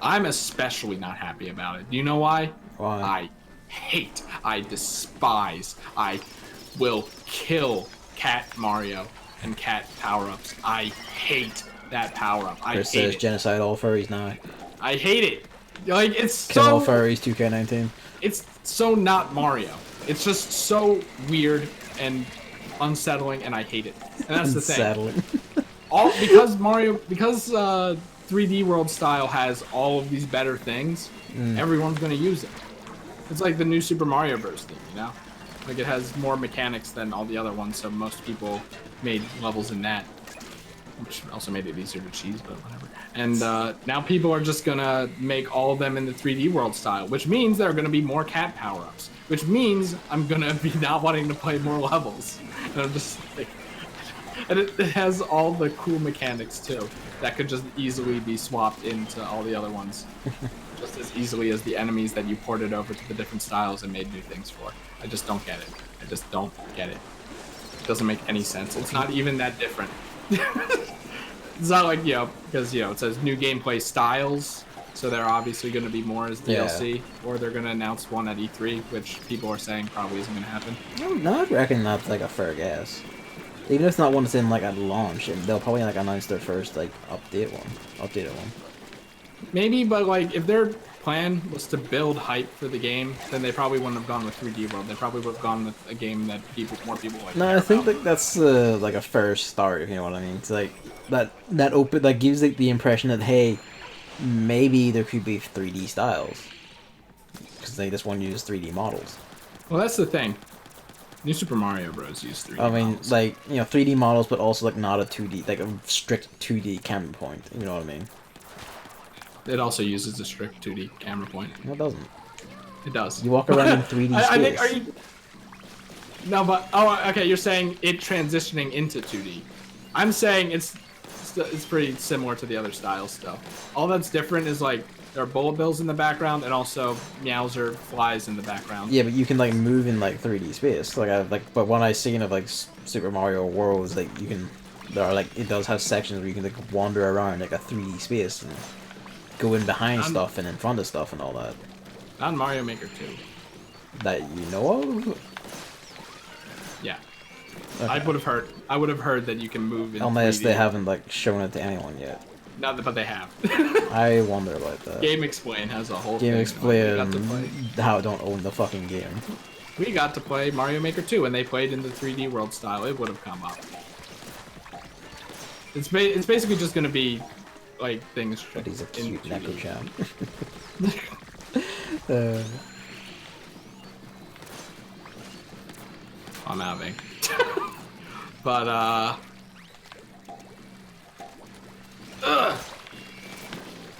I'm especially not happy about it. Do you know why? Why? I despise, I will kill Cat Mario and Cat power-ups. I hate that power-up. Chris says genocide all furries now. I hate it. Like, it's Kill all furries 2K19. It's so not Mario. It's just so weird and unsettling, and I hate it. And that's the thing. Unsettling. Because 3D World style has all of these better things, everyone's gonna use it. It's like the new Super Mario Bros. Thing, Like, it has more mechanics than all the other ones, so most people made levels in that. Which also made it easier to cheese, but whatever. And now people are just gonna make all of them in the 3D World style, which means there are gonna be more cat power-ups, which means I'm gonna be not wanting to play more levels. And I'm just like, and it has all the cool mechanics too that could just easily be swapped into all the other ones, just as easily as the enemies that you ported over to the different styles and made new things for. I just don't get it. I just don't get it. It doesn't make any sense. It's not even that different. It's not like, because, it says new gameplay styles, so there are obviously going to be more as DLC, or they're going to announce one at E3, which people are saying probably isn't going to happen. No, I reckon that's like a fair guess. Even if it's not one that's in like at launch, and they'll probably like announce their first like updated one. Maybe, but like if their plan was to build hype for the game, then they probably wouldn't have gone with 3D World. They probably would have gone with a game that more people like. No, I think like that's like a fair start, if you know what I mean. It's like that gives like the impression that hey, maybe there could be 3D styles because they just want to use 3D models. Well, that's the thing. New Super Mario Bros. Use 3D I mean, models. like, you know, 3D models, but also like not a 2D, like a strict 2D camera point. You know what I mean? It also uses a strict 2D camera point. No, it doesn't. It does. You walk around in 3D space. I think, are you... No, but... Oh, okay, you're saying it transitioning into 2D. I'm saying it's pretty similar to the other styles still. All that's different is, like, there are bullet bills in the background, and also Meowser flies in the background. Yeah, but you can, like, move in, like, 3D space. But what I've seen of, like, Super Mario World is, like, you can... There are, like, it does have sections where you can, like, wander around, like, a 3D space and go in behind stuff and in front of stuff and all that. Not Mario Maker 2. That you know of? Yeah. Okay. I would have heard that you can move in Unless 3D. they haven't, like, shown it to anyone yet. Not, but they have. I wonder about that. Game Explain has a whole Game thing. Explain how I don't own the fucking game. We got to play Mario Maker 2, and they played in the 3D World style. It would have come up. It's basically just gonna be like things. But he's a cute Neko-chan. I'm having. But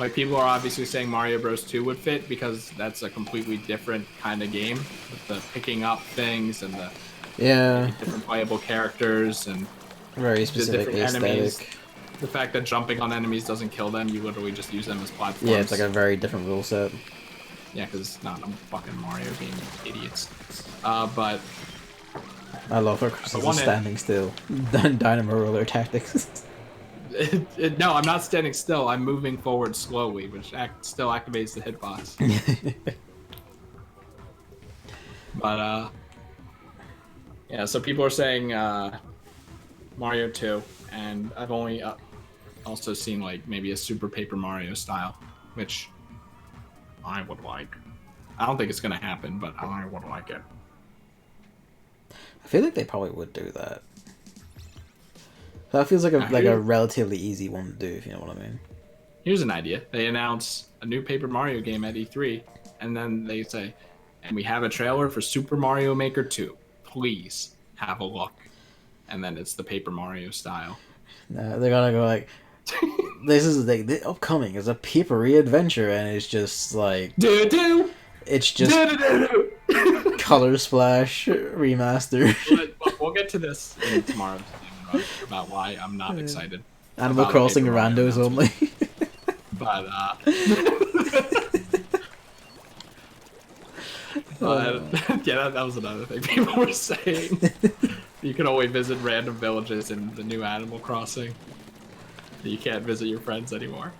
like people are obviously saying Mario Bros 2 would fit because that's a completely different kind of game with the picking up things and the different playable characters and very specific different aesthetic. enemies. The fact that jumping on enemies doesn't kill them, you literally just use them as platforms. Yeah, it's like a very different rule set. Yeah, because it's not a fucking Mario game, you idiots. But I love her because it's standing still. Dynamo roller tactics. No, I'm not standing still. I'm moving forward slowly, which still activates the hitbox. But yeah. So people are saying Mario 2, and I've only also seen like maybe a Super Paper Mario style, which I would like. I don't think it's gonna happen, but I would like it. I feel like they probably would do that. That feels like a relatively easy one to do, if you know what I mean. Here's an idea. They announce a new Paper Mario game at E3, and then they say, and we have a trailer for Super Mario Maker 2. Please have a look. And then it's the Paper Mario style. No, they're gonna go like, this is like the upcoming is a papery adventure, and it's just like it's just color splash remaster. We'll get to this in tomorrow's game about why I'm not excited. Animal Crossing randos only. But yeah, that was another thing people were saying. You can only visit random villages in the new Animal Crossing. You can't visit your friends anymore.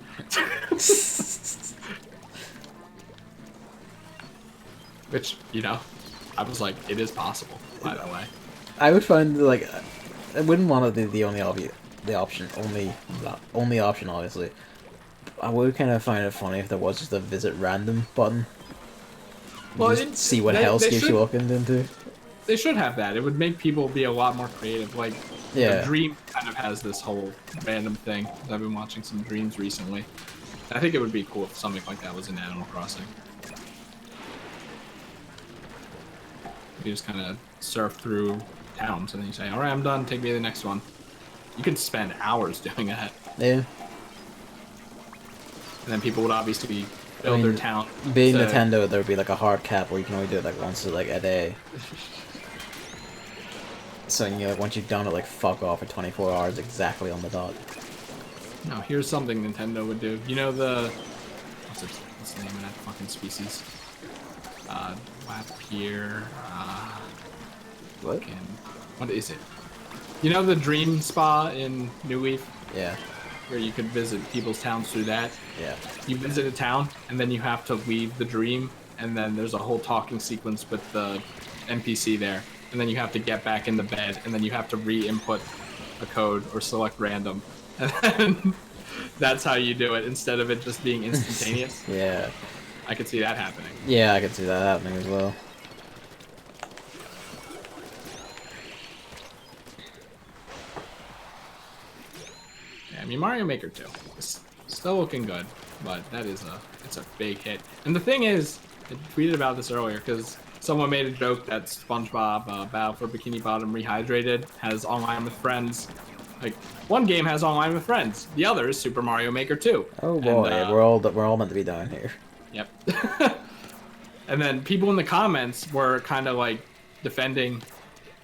Which, you know, I was like, it is possible, by the way. I would find, like, I wouldn't want to do the only option, obviously. I would kind of find it funny if there was just a visit random button. Well, just see what hellscape you walk into. They should have that. It would make people be a lot more creative. Like, yeah. Dream kind of has this whole random thing. I've been watching some Dreams recently. I think it would be cool if something like that was in Animal Crossing. You just kind of surf through towns and then you say, alright, I'm done, take me to the next one. You could spend hours doing that. Yeah. And then people would obviously build their town. Being Nintendo, there would be like a hard cap where you can only do it like once a day. So, you know, like, once you've done it, like, fuck off for 24 hours exactly on the dot. No, here's something Nintendo would do. You know the... What's the name of that fucking species? Lapierre... What? What is it? You know the Dream Spa in New Leaf? Yeah. Where you could visit people's towns through that? Yeah. You visit a town, and then you have to leave the dream, and then there's a whole talking sequence with the NPC there. And then you have to get back in the bed, and then you have to re-input a code or select random, and then that's how you do it instead of it just being instantaneous. Yeah. I could see that happening. Yeah, I could see that happening as well. Yeah, I mean Mario Maker 2 is still looking good, but it's a big hit. And the thing is, I tweeted about this earlier because someone made a joke that SpongeBob Battle for Bikini Bottom Rehydrated has online with friends. Like, one game has online with friends, the other is Super Mario Maker 2. Oh boy, and, we're all meant to be down here. Yep. And then people in the comments were kind of like defending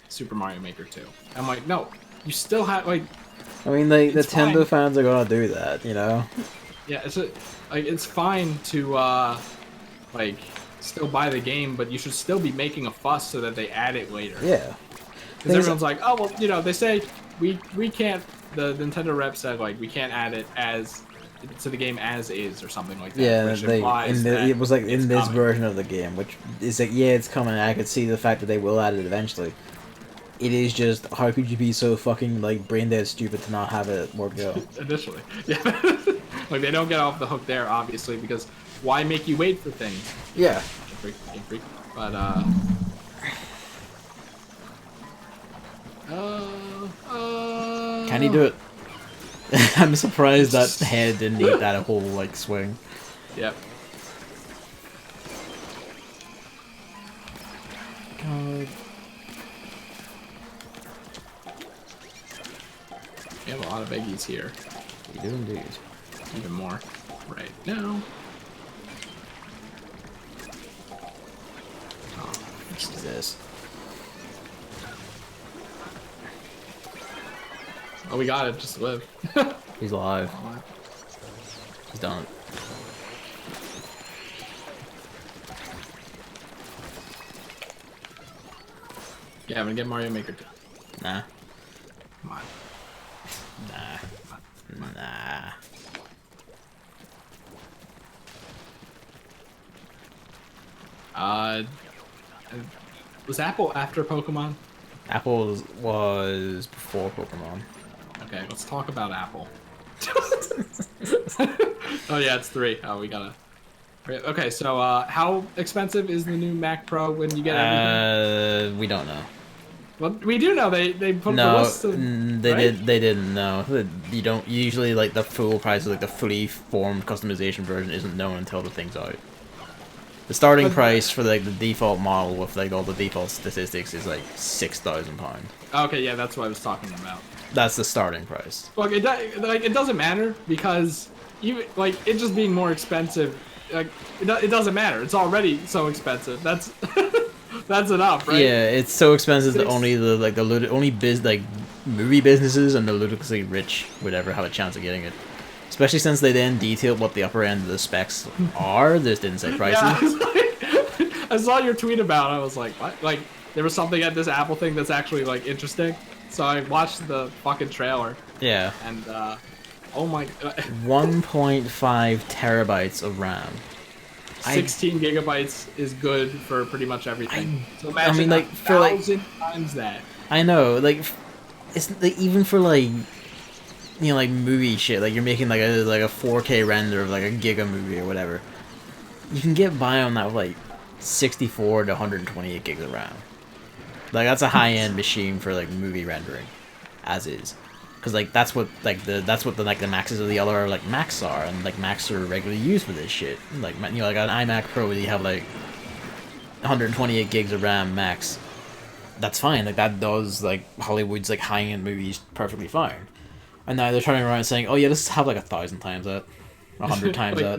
Super Mario Maker 2. I'm like, no, you still have like. I mean, the Nintendo fans are gonna do that, you know. Yeah, it's fine to like still buy the game, but you should still be making a fuss so that they add it later. Yeah. Because everyone's like, oh well, you know, they say we can't. The Nintendo rep said like we can't add it as to the game as is or something like that. Yeah, it was like in this coming. version of the game, which is like, yeah, it's coming. I could see the fact that they will add it eventually. It is just, how could you be so fucking like brain dead stupid to not have it work out? Initially, yeah. Like they don't get off the hook there, obviously, because why make you wait for things? Yeah. Game freak. But can he do it? I'm surprised that head didn't eat that whole like swing. Yep. God. We have a lot of biggies here. We do indeed. Even more right now. Oh, Jesus. Oh, we got it. Just live. He's alive. He's done it. Yeah, I'm gonna get Mario Maker 2. Nah. Come on. Nah. Was Apple after Pokemon? Apple was before Pokemon. Okay, let's talk about Apple. Oh yeah, it's 3. Oh, we gotta. Okay, so how expensive is the new Mac Pro when you get everything? We don't know. Well, we do know they put No, the list of, they didn't know. You don't usually like the full price of like the fully formed customization version isn't known until the thing's out. The starting price for like the default model with like all the default statistics is like £6,000. Okay, yeah, that's what I was talking about. That's the starting price. Look, it doesn't matter because even like it just being more expensive, like it doesn't matter. It's already so expensive. That's that's enough, right? Yeah, it's so expensive that only movie businesses and the ludicrously rich would ever have a chance of getting it. Especially since they then detailed what the upper end of the specs are. This didn't say prices. Yeah, I saw your tweet about it. I was like, what? Like, there was something at this Apple thing that's actually, like, interesting. So I watched the fucking trailer. Yeah. And, oh my... 1.5 terabytes of RAM. 16 gigabytes is good for pretty much everything. So imagine I mean, like, for, like... 1,000 times that. I know, like, it's like, even for, like... You know, like movie shit, like you're making like a 4K render of like a giga movie or whatever. You can get by on that with like 64 to 128 gigs of RAM. Like that's a high-end machine for like movie rendering, as is, because like that's what the maxes of the other like Macs are, and like Macs are regularly used for this shit. Like you know, like an iMac Pro, you have like 128 gigs of RAM max. That's fine. Like that does like Hollywood's like high-end movies perfectly fine. And now they're turning around and saying, "Oh yeah, let's have like 1,000 times that, 100 times like, that."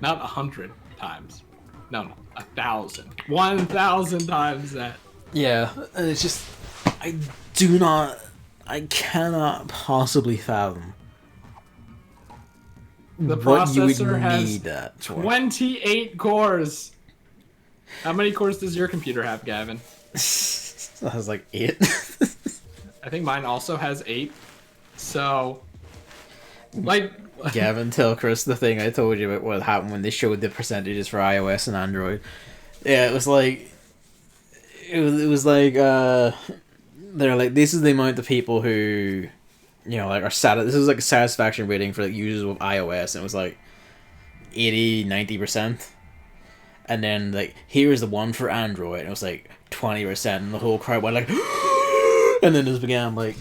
Not 100 times. No, 1,000. 1,000 times that. Yeah, and it's just, I cannot possibly fathom the what you would processor has need that for. 28 cores. How many cores does your computer have, Gavin? That has like 8. I think mine also has 8. So, like... Gavin, tell Chris the thing I told you about what happened when they showed the percentages for iOS and Android. Yeah, it was like... It was like, they're like, this is the amount of people who you know, like this is like a satisfaction rating for like users with iOS, and it was like 80-90%. And then like here's the one for Android, and it was like 20%, and the whole crowd went like, and then just began like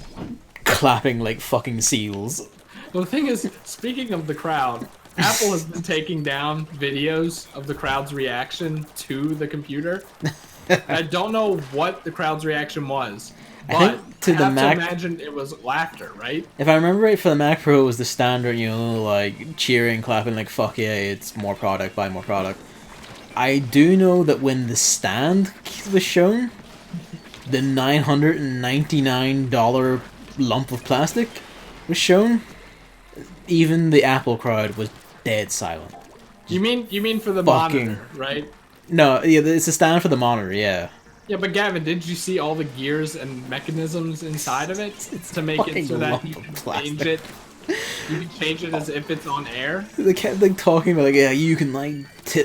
clapping like fucking seals. Well, the thing is, speaking of the crowd, Apple has been taking down videos of the crowd's reaction to the computer. I don't know what the crowd's reaction was, but I have to imagine it was laughter, right? If I remember right, for the Mac Pro, it was the standard, you know, like cheering, clapping, like fuck yeah, it's more product, buy more product. I do know that when the stand was shown, the $999 lump of plastic was shown, even the Apple crowd was dead silent. You mean for the monitor, right? No, yeah, it's a stand for the monitor, yeah. Yeah, but Gavin, did you see all the gears and mechanisms inside of it to make it so that you can change it? You can change it as if it's on air. They kept like talking about like, yeah, you can like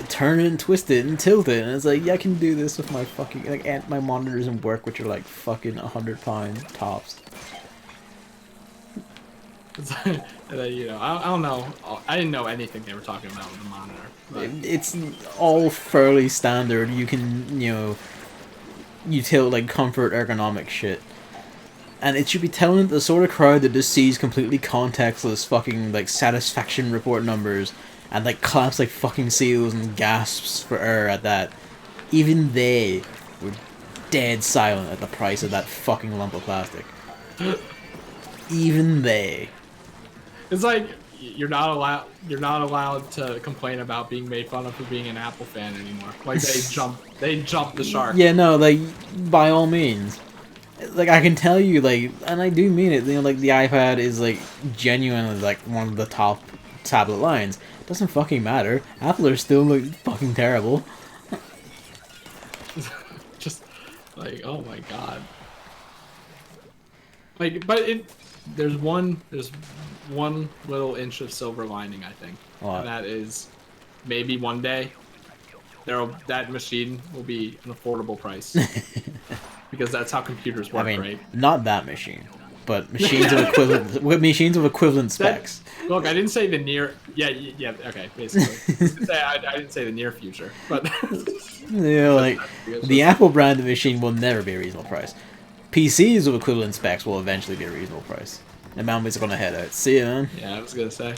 turn it and twist it and tilt it, and it's like, yeah, I can do this with my fucking like my monitors and work, which are like fucking 100-pound tops. And then, you know, I don't know. I didn't know anything they were talking about with the monitor. But it's all fairly standard. You can, you know, you tilt like comfort ergonomic shit. And it should be telling the sort of crowd that just sees completely contextless fucking like satisfaction report numbers and like claps like fucking seals and gasps for air at that. Even they were dead silent at the price of that fucking lump of plastic. Even they. It's like you're not allowed to complain about being made fun of for being an Apple fan anymore. Like they jumped the shark. Yeah, no, like by all means. Like, I can tell you, like, and I do mean it, you know, like, the iPad is, like, genuinely, like, one of the top tablet lines. It doesn't fucking matter. Apple are still, like, fucking terrible. Just, like, oh my god. Like, but there's one little inch of silver lining, I think. What? And that is, maybe one day, that machine will be an affordable price. Because that's how computers work, right? Not that machine, but machines of equivalent specs. Look, I didn't say the near. Yeah, okay, basically. I didn't say the near future, but you know, like the Apple branded machine will never be a reasonable price. PCs of equivalent specs will eventually be a reasonable price. And Mounties are gonna head out. See ya, man. Yeah, I was gonna say.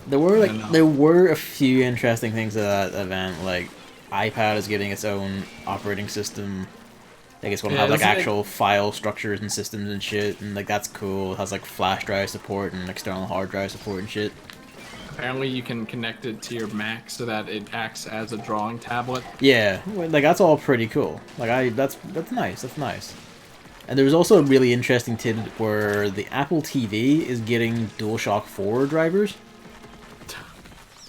There were a few interesting things at that event, like iPad is getting its own operating system. Like it's gonna have like actual file structures and systems and shit, and like that's cool. It has like flash drive support and external hard drive support and shit. Apparently you can connect it to your Mac so that it acts as a drawing tablet. Yeah, like that's all pretty cool. Like that's nice. That's nice. And there was also a really interesting tidbit where the Apple TV is getting DualShock 4 drivers.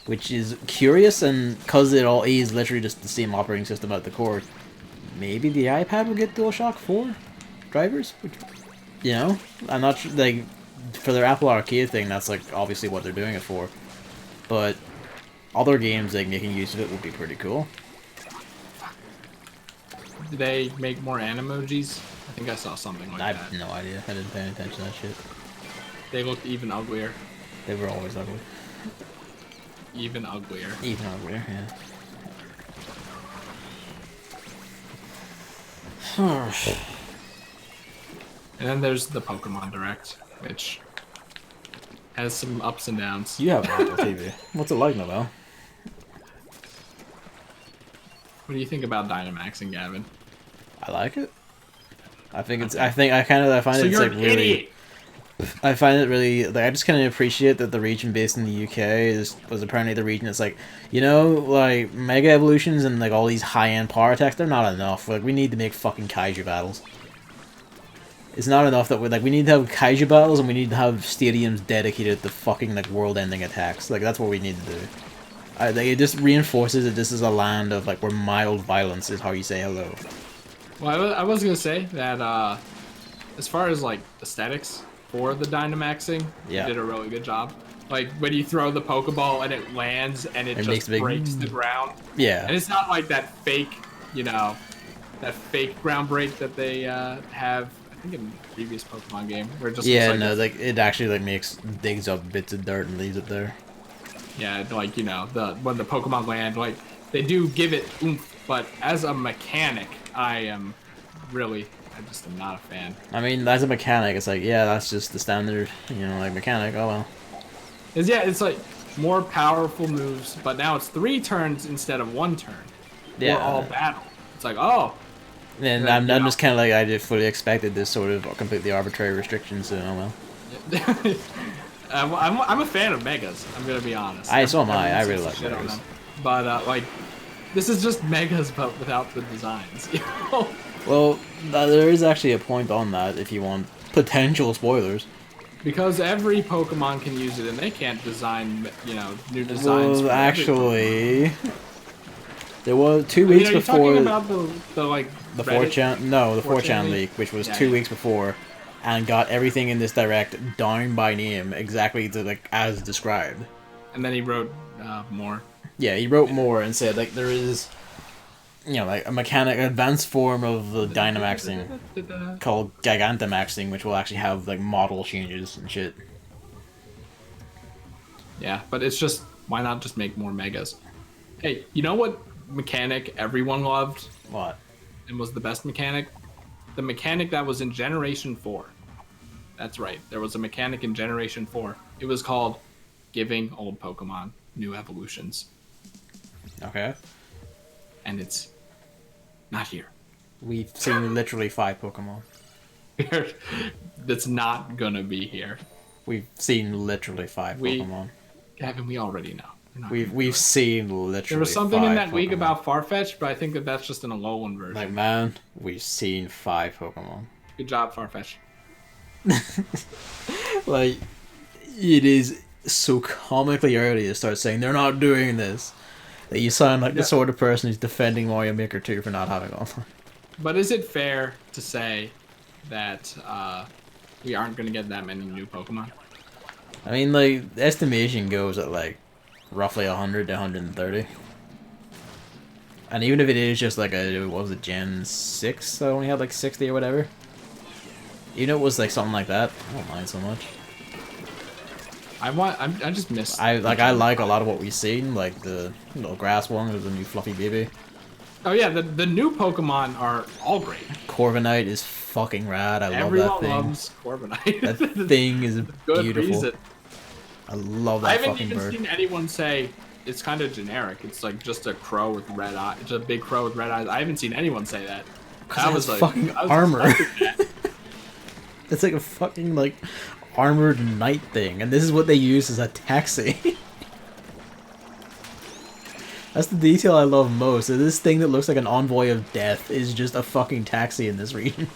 Which is curious, and because it all is literally just the same operating system at the core, maybe the iPad will get DualShock 4 drivers? Which, you know, I'm not sure, like, for their Apple Arcade thing, that's, like, obviously what they're doing it for. But other games, like, making use of it would be pretty cool. Do they make more animojis? I think I saw something like that. I have no idea. I didn't pay any attention to that shit. They looked even uglier. They were always ugly. Even uglier. Even uglier, yeah. And then there's the Pokémon Direct, which has some ups and downs. You have an Apple TV. What's it like, Noel? What do you think about Dynamaxing, Gavin? I like it. I think it's. I find so it's you're like an really. Idiot. I find it really, like, I just kind of appreciate that the region based in the UK was apparently the region that's like, you know, like, Mega Evolutions and, like, all these high-end power attacks, they're not enough. Like, we need to make fucking kaiju battles. It's not enough that we need to have kaiju battles and we need to have stadiums dedicated to fucking, like, world-ending attacks. Like, that's what we need to do. Like, it just reinforces that this is a land of, like, where mild violence is how you say hello. Well, I was gonna say that, as far as, like, aesthetics for the Dynamaxing, yeah, they did a really good job. Like when you throw the Pokeball and it lands and it just breaks the ground. Yeah. And it's not like that fake, you know, that fake ground break that they have, I think, in the previous Pokemon game, where it just like it actually like digs up bits of dirt and leaves it there. Yeah, like, you know, when the Pokemon land, like they do give it oomph, but as a mechanic, I just am not a fan. I mean, as a mechanic, it's like, yeah, that's just the standard, you know, like mechanic. Oh well. It's like more powerful moves, but now it's 3 turns instead of 1 turn. Yeah. Or all battle. It's like, oh. And I'm just kind of like, I just fully expected this sort of completely arbitrary restrictions, so oh well. I'm a fan of Megas, I'm gonna be honest. So am I. I really like Megas. But, like, this is just Megas, but without the designs, you know? Well, there is actually a point on that if you want potential spoilers. Because every Pokemon can use it, and they can't design, you know, new designs. Well, actually, there was 2 weeks before. Are you talking about the like the 4chan? No, the 4chan leak, which was 2 weeks before, and got everything in this direct down by name, exactly to like as described. And then he wrote more. Yeah, he wrote more and said like there is, you know, like an advanced form of the Dynamaxing called Gigantamaxing, which will actually have like model changes and shit. Yeah, but it's just, why not just make more Megas? Hey, you know what mechanic everyone loved? What? And was the best mechanic? The mechanic that was in Generation 4. That's right, there was a mechanic in Generation 4. It was called giving old Pokemon new evolutions. Okay. And it's not here. We've seen literally 5 Pokemon. That's not gonna be here. We've seen literally 5 Pokemon. Gavin, we already know. We've seen literally. There was something in that Pokemon. week about Farfetch, but I think that's just an Alolan version. Like, man, we've seen 5 Pokemon. Good job, Farfetch. Like, it is so comically early to start saying they're not doing this. That you sound like the sort of person who's defending Mario Maker 2 for not having online. But is it fair to say that we aren't going to get that many new Pokemon? I mean, like, the estimation goes at, like, roughly 100 to 130. And even if it is just, like, what was it, Gen 6? So I only had, like, 60 or whatever. Even if it was, like, something like that, I don't mind so much. I just miss... I like a lot of what we've seen, like the little grass one with the new fluffy baby. Oh yeah, the new Pokemon are all great. Corviknight is fucking rad. Everyone love that thing. loves Corviknight. That thing is beautiful. Reason. I love that fucking bird. I haven't even seen anyone say it's kind of generic. It's like just a crow with red eyes. It's a big crow with red eyes. I haven't seen anyone say that. That was like fucking armor. It's like a fucking like armored knight thing, and this is what they use as a taxi. That's the detail I love most. This thing that looks like an envoy of death is just a fucking taxi in this region.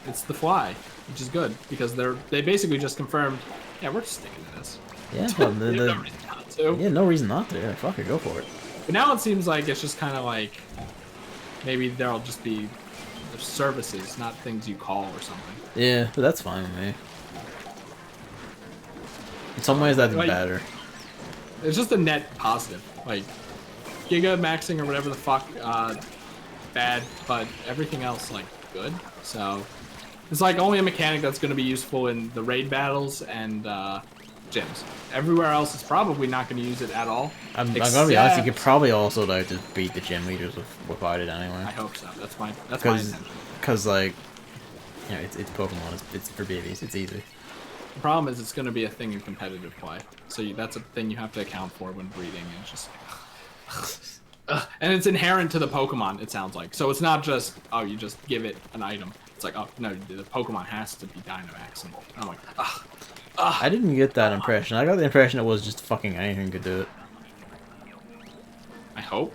It's the fly, which is good because they basically just confirmed, yeah, we're just sticking to this. Yeah, well, no reason not to. Yeah, no reason not to. Yeah, fuck it, go for it. But now it seems like it's just kind of like maybe there'll just be services, not things you call or something. Yeah, but that's fine with me. In some ways, that's better. It's just a net positive. Like, Giga Maxing or whatever the fuck, bad, but everything else, like, good. So, it's like only a mechanic that's going to be useful in the raid battles and gyms. Everywhere else is probably not going to use it at all. I'm gonna be honest, you could probably also like just beat the gym leaders without it anyway. I hope so. That's my intention. Because like, you know, it's Pokemon. It's for babies. It's easy. The problem is it's going to be a thing in competitive play. So that's a thing you have to account for when breeding. And it's just... and it's inherent to the Pokemon, it sounds like. So it's not just, oh, you just give it an item. It's like, oh, no, the Pokemon has to be Dynamax. And I'm like, ugh. I didn't get that impression. I got the impression it was just fucking anything could do it. I hope.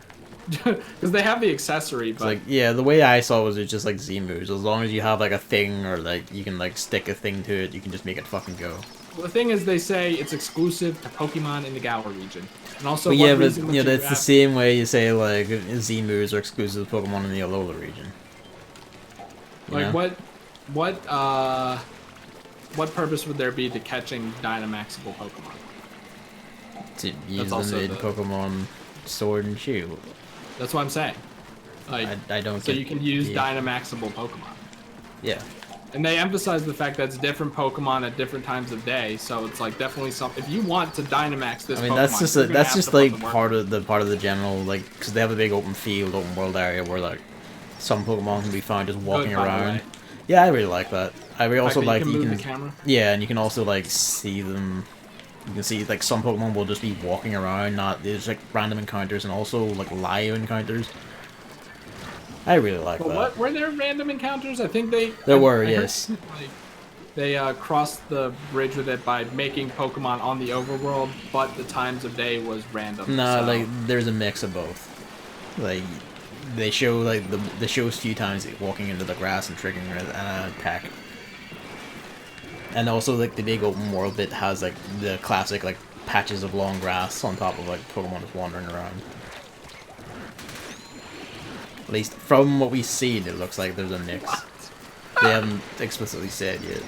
Because they have the accessory, but... It's like, yeah, the way I saw it was it's just like Z moves. As long as you have like a thing or like you can like stick a thing to it, you can just make it fucking go. Well, the thing is, they say it's exclusive to Pokemon in the Galar region. And also, but yeah, but you know, that's the same way you say like Z moves are exclusive to Pokemon in the Alola region. Like, what what purpose would there be to catching Dynamaxable Pokemon? To use them in Pokemon Sword and Shield. That's what I'm saying. Like, I don't. So you can use Dynamaxable Pokemon. Yeah. And they emphasize the fact that it's different Pokemon at different times of day, so it's like definitely something. If you want to Dynamax this, I mean, Pokemon, that's just like part of the general, like, because they have a big open field, open world area where like some Pokemon can be found just walking around. Yeah, I really like that. I really also like you can move the camera. Yeah, and you can also like see them. You can see like some Pokemon will just be walking around, there's like random encounters and also like live encounters. I really like that. What were there random encounters? I think there were, yes. Like, they crossed the bridge with it by making Pokemon on the overworld, but the times of day was random. No, so. like there's a mix of both. Like they show like the shows a few times walking into the grass and triggering an attack. And also like the big open world bit has like the classic like patches of long grass on top of like Pokemon just wandering around. At least from what we've seen, it looks like there's a mix. What? They haven't explicitly said yet.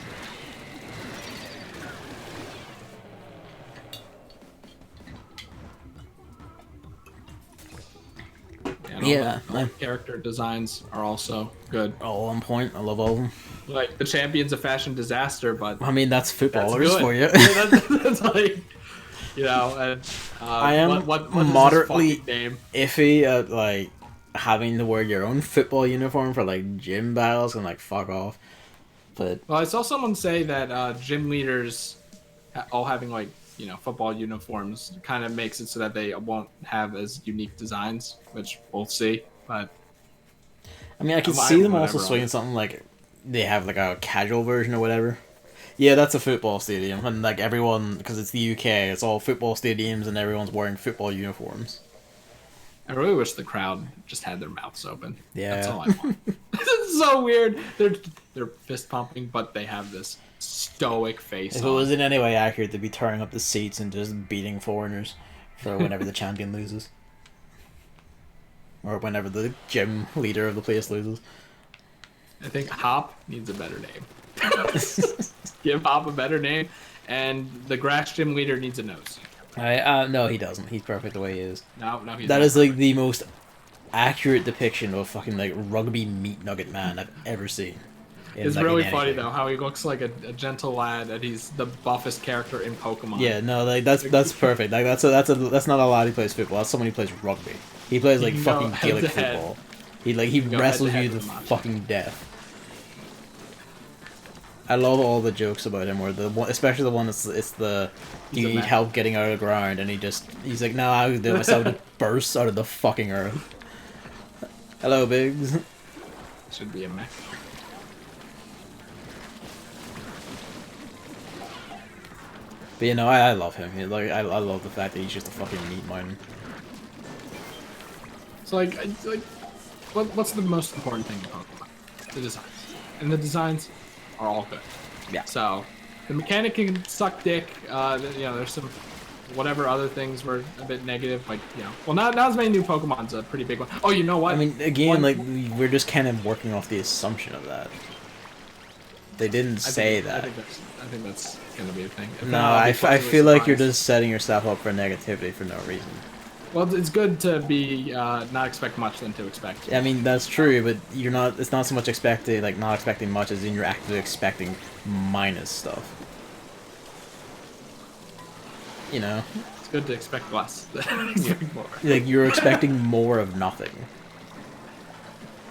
Yeah, the character designs are also good. All on point. I love all of them. Like the Champions of Fashion Disaster, but I mean that's footballers that's for you. Yeah, that's like, you know. And, I am what moderately name? iffy at like having to wear your own football uniform for like gym battles and like fuck off. But well, I saw someone say that gym leaders all having like football uniforms kind of makes it so that they won't have as unique designs, which we'll see. But I mean, I can see them also swinging something like they have like a casual version or whatever. Yeah, that's a football stadium, and like everyone, because it's the UK, it's all football stadiums, and everyone's wearing football uniforms. I really wish the crowd just had their mouths open. Yeah, that's all I want. It's so weird. They're fist pumping, but they have this stoic face. If it was in any way accurate, they'd be turning up the seats and just beating foreigners for whenever the champion loses, or whenever the gym leader of the place loses. I think Hop needs a better name. Give Hop a better name, and the grass gym leader needs a nose. No, he doesn't. He's perfect the way he is. No, he's That not. is like the most accurate depiction of a fucking like rugby meat nugget man I've ever seen. It's really funny though how he looks like a gentle lad, and he's the buffest character in Pokemon. Yeah, no, like that's perfect. Like that's not a lad who plays football. That's someone who plays rugby. He plays like fucking Gaelic football. He wrestles you to fucking death. I love all the jokes about him, especially the one that's do you need help getting out of the ground, and he's like, no, I'll do it myself. To burst out of the fucking earth. Hello, Biggs. Should be a mech. But I love him. I love the fact that he's just a fucking meat mountain. So what's the most important thing in Pokemon? The designs, and the designs are all good. Yeah. So the mechanic can suck dick. There's some whatever other things were a bit negative, like well, not as many new Pokemon's a pretty big one. Oh, you know what? I mean, again, we're just kind of working off the assumption of that. They didn't say that. I think that's gonna be a thing. No, I feel like you're just setting yourself up for negativity for no reason. Well, it's good to be not expect much than to expect. I mean, that's true, but you're not. It's not so much not expecting much as in you're actively expecting minus stuff. It's good to expect less than expect more. Like you're expecting more of nothing.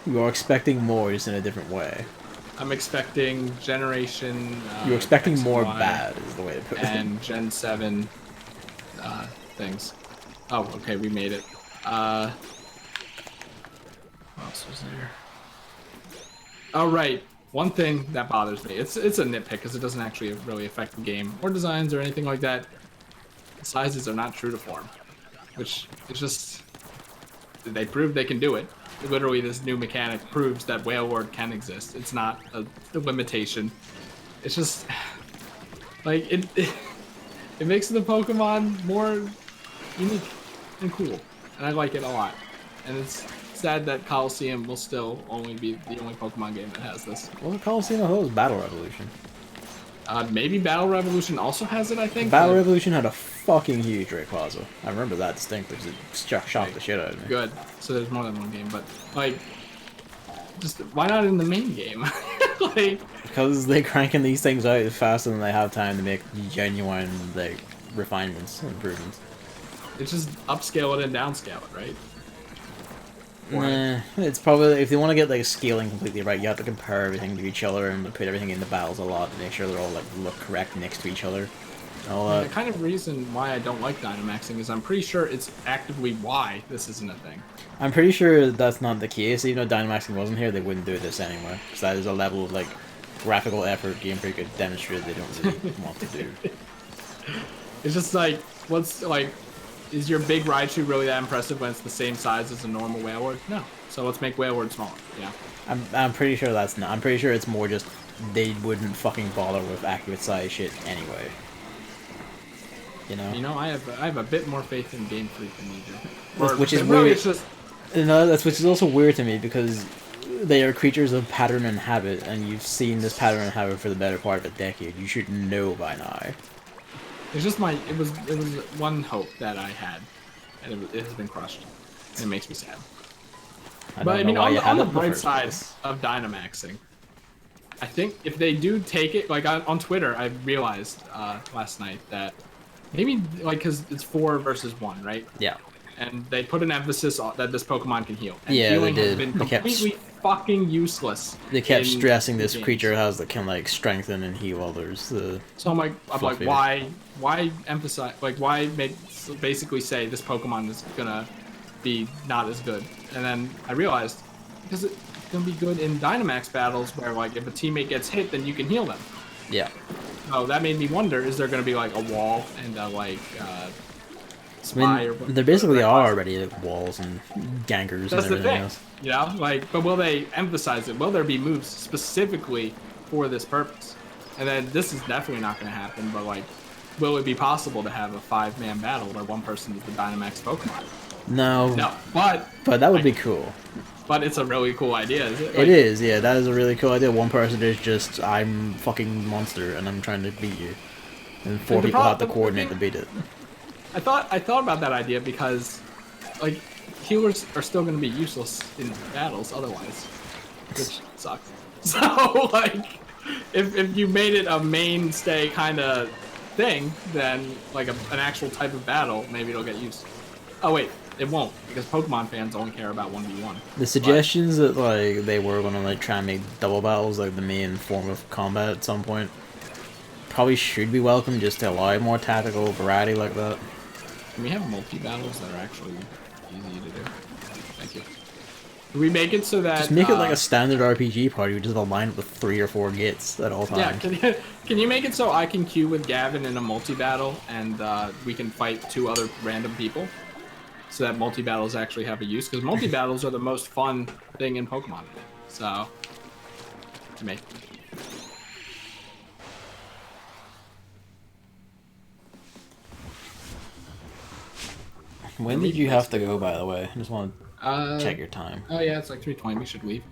You are expecting more, just in a different way. I'm expecting Generation. You're expecting more bad, is the way to put it. And Gen 7 things. Oh, okay, we made it. What else was there? Oh, right. One thing that bothers me. It's a nitpick because it doesn't actually really affect the game or designs or anything like that. The sizes are not true to form, which is just they proved they can do it. Literally, this new mechanic proves that Wailord can exist. It's not a limitation. It's just like it makes the Pokemon more unique and cool, and I like it a lot. And it's sad that Coliseum will still only be the only Pokemon game that has this. Well, Coliseum has Battle Revolution. Maybe Battle Revolution also has it, I think. Battle Revolution had a fucking huge Rayquaza. I remember that distinctly because it shocked the shit out of me. Good. So there's more than one game, but like, just why not in the main game? Like, because they're cranking these things out faster than they have time to make genuine like refinements and improvements. it's just upscale it and downscale it, right? Nah, it's probably if they want to get like scaling completely right, you have to compare everything to each other and put everything into battles a lot to make sure they're all like look correct next to each other. The kind of reason why I don't like Dynamaxing is I'm pretty sure it's actively why this isn't a thing. I'm pretty sure that's not the case. Even though Dynamaxing wasn't here, they wouldn't do this anyway. Because that is a level of like graphical effort Game Freak could demonstrate they don't really want to do. It's just like, what's like, is your big Raichu really that impressive when it's the same size as a normal Wailord? No. So let's make Wailord smaller. Yeah. I'm pretty sure that's not. I'm pretty sure it's more just they wouldn't fucking bother with accurate size shit anyway. You know. I have a bit more faith in Game Freak than you do. Which is really, weird. it's just... which is also weird to me because they are creatures of pattern and habit, and you've seen this pattern and habit for the better part of a decade. You should know by now. It's just it was one hope that I had, and it has been crushed. And it makes me sad. But I mean, on the bright side of Dynamaxing, I think if they do take it, like on Twitter, I realized last night that maybe like because it's 4 versus 1, right? Yeah. And they put an emphasis on that this Pokemon can heal. And yeah, healing they did. has been completely fucking useless. They kept stressing this creature has that can like strengthen and heal others. So I'm like, why emphasize, like, why basically say this Pokemon is gonna be not as good? And then I realized because it's gonna be good in Dynamax battles where like if a teammate gets hit, then you can heal them. Yeah. So that made me wonder: is there gonna be like a wall and I mean, there basically are already like walls and gankers and everything else. You know, like, but will they emphasize it? Will there be moves specifically for this purpose? And then this is definitely not going to happen, but like, will it be possible to have a 5-man battle where one person is the Dynamax Pokemon? No, but that would be cool. But it's a really cool idea, is it? Like, it is, yeah, that is a really cool idea. One person is just, I'm fucking monster and I'm trying to beat you. And 4 people have to coordinate to beat it. I thought about that idea because, like, healers are still going to be useless in battles otherwise, which sucks. So, like, if you made it a mainstay kind of thing, then, like, an actual type of battle, maybe it'll get used. Oh, wait, it won't, because Pokemon fans only care about 1v1. The suggestions that, like, they were going to, like, try and make double battles, like, the main form of combat at some point, probably should be welcome just to allow more tactical variety like that. Can we have multi-battles that are actually easy to do? Thank you. Can we make it so that... Just make it like a standard RPG party, which is aligned with 3 or 4 gits at all times. Yeah, can you make it so I can queue with Gavin in a multi-battle and we can fight 2 other random people? So that multi-battles actually have a use? Because multi-battles are the most fun thing in Pokemon. So, to me. When did you have to go, by the way? I just want to check your time. Oh yeah, it's like 3:20. We should leave.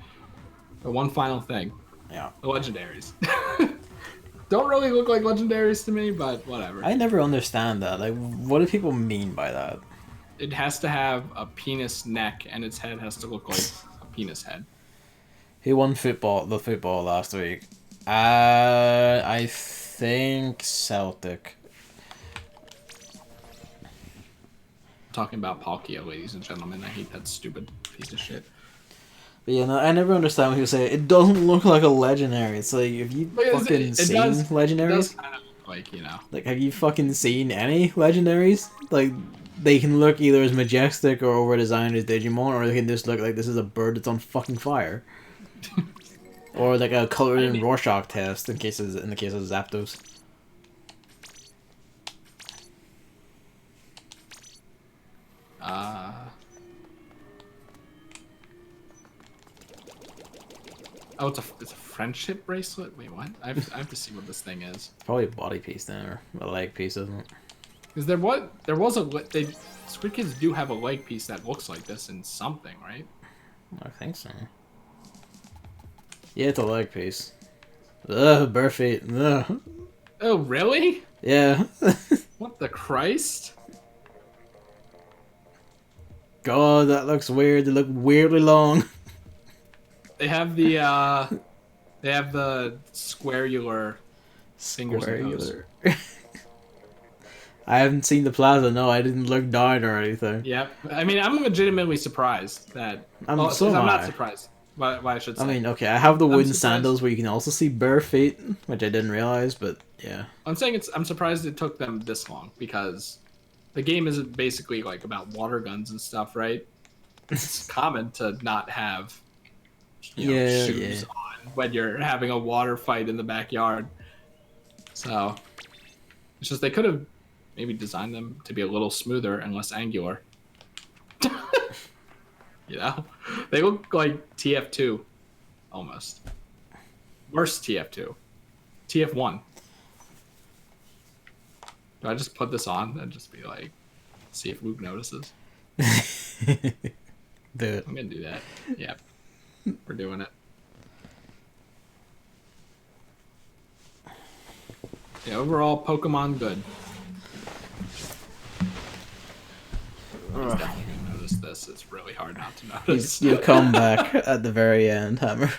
But one final thing. Yeah. The legendaries. Don't really look like legendaries to me, but whatever. I never understand that. Like, what do people mean by that? It has to have a penis neck, and its head has to look like a penis head. Who won the football last week? I think Celtic. Talking about Palkia, ladies and gentlemen. I hate that stupid piece of shit. But yeah, no, I never understand when people say it doesn't look like a legendary. It's like, have you fucking seen legendaries? It does kind of look like, you know. Like, have you fucking seen any legendaries? Like, they can look either as majestic or over-designed as Digimon, or they can just look like this is a bird that's on fucking fire. Or like a colored in Rorschach test in the case of Zapdos. Oh, it's a friendship bracelet? Wait, what? I have to see what this thing is. Probably a body piece then, or a leg piece, isn't it? Because there was Squid Kids do have a leg piece that looks like this in something, right? I think so. Yeah, it's a leg piece. Ugh, bare feet. Ugh. Oh, really? Yeah. What the Christ? God, that looks weird. They look weirdly long. They have the squarular fingers and toes. Squarular. I haven't seen the plaza. No, I didn't look down or anything. Yep. I mean, I'm legitimately surprised that. So am I'm not I. surprised. What I should say. I mean, okay, I have the I'm wooden surprised. sandals where you can also see bare feet, which I didn't realize, but yeah. I'm surprised it took them this long because the game is basically like about water guns and stuff, right? It's common to not have shoes on when you're having a water fight in the backyard. So it's just they could have maybe designed them to be a little smoother and less angular. You know, they look like TF2 almost. Worse TF2, TF1. Do I just put this on and just be like, see if Luke notices? Do it. I'm gonna do that. Yeah, we're doing it. Yeah, overall, Pokemon good. He's definitely gonna notice this. It's really hard not to notice. You come back at the very end, Hammer.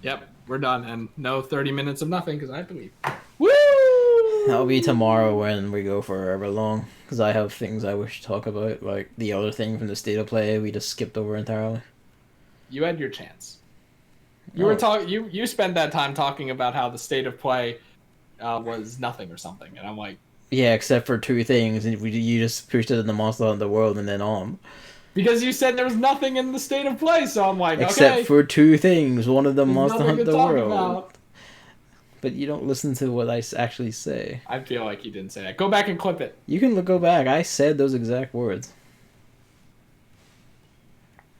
Yep, we're done, and no 30 minutes of nothing because I have to leave. Woo! That'll be tomorrow when we go forever long, because I have things I wish to talk about, like the other thing from the state of play we just skipped over entirely. You had your chance. You spent that time talking about how the state of play was nothing or something, and I'm like, yeah, except for two things, and you just pushed it in the Monster Hunter World and then on. Because you said there was nothing in the state of play, so I'm like, except okay. for two things, one of them Monster nothing Hunter to talk World. About. But you don't listen to what I actually say. I feel like you didn't say that. Go back and clip it. You can go back. I said those exact words.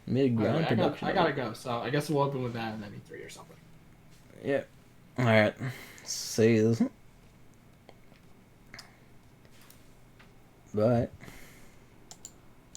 Made a ground production. I gotta go, so I guess we'll open with that and then E3 or something. Yeah. Alright. See you. Bye.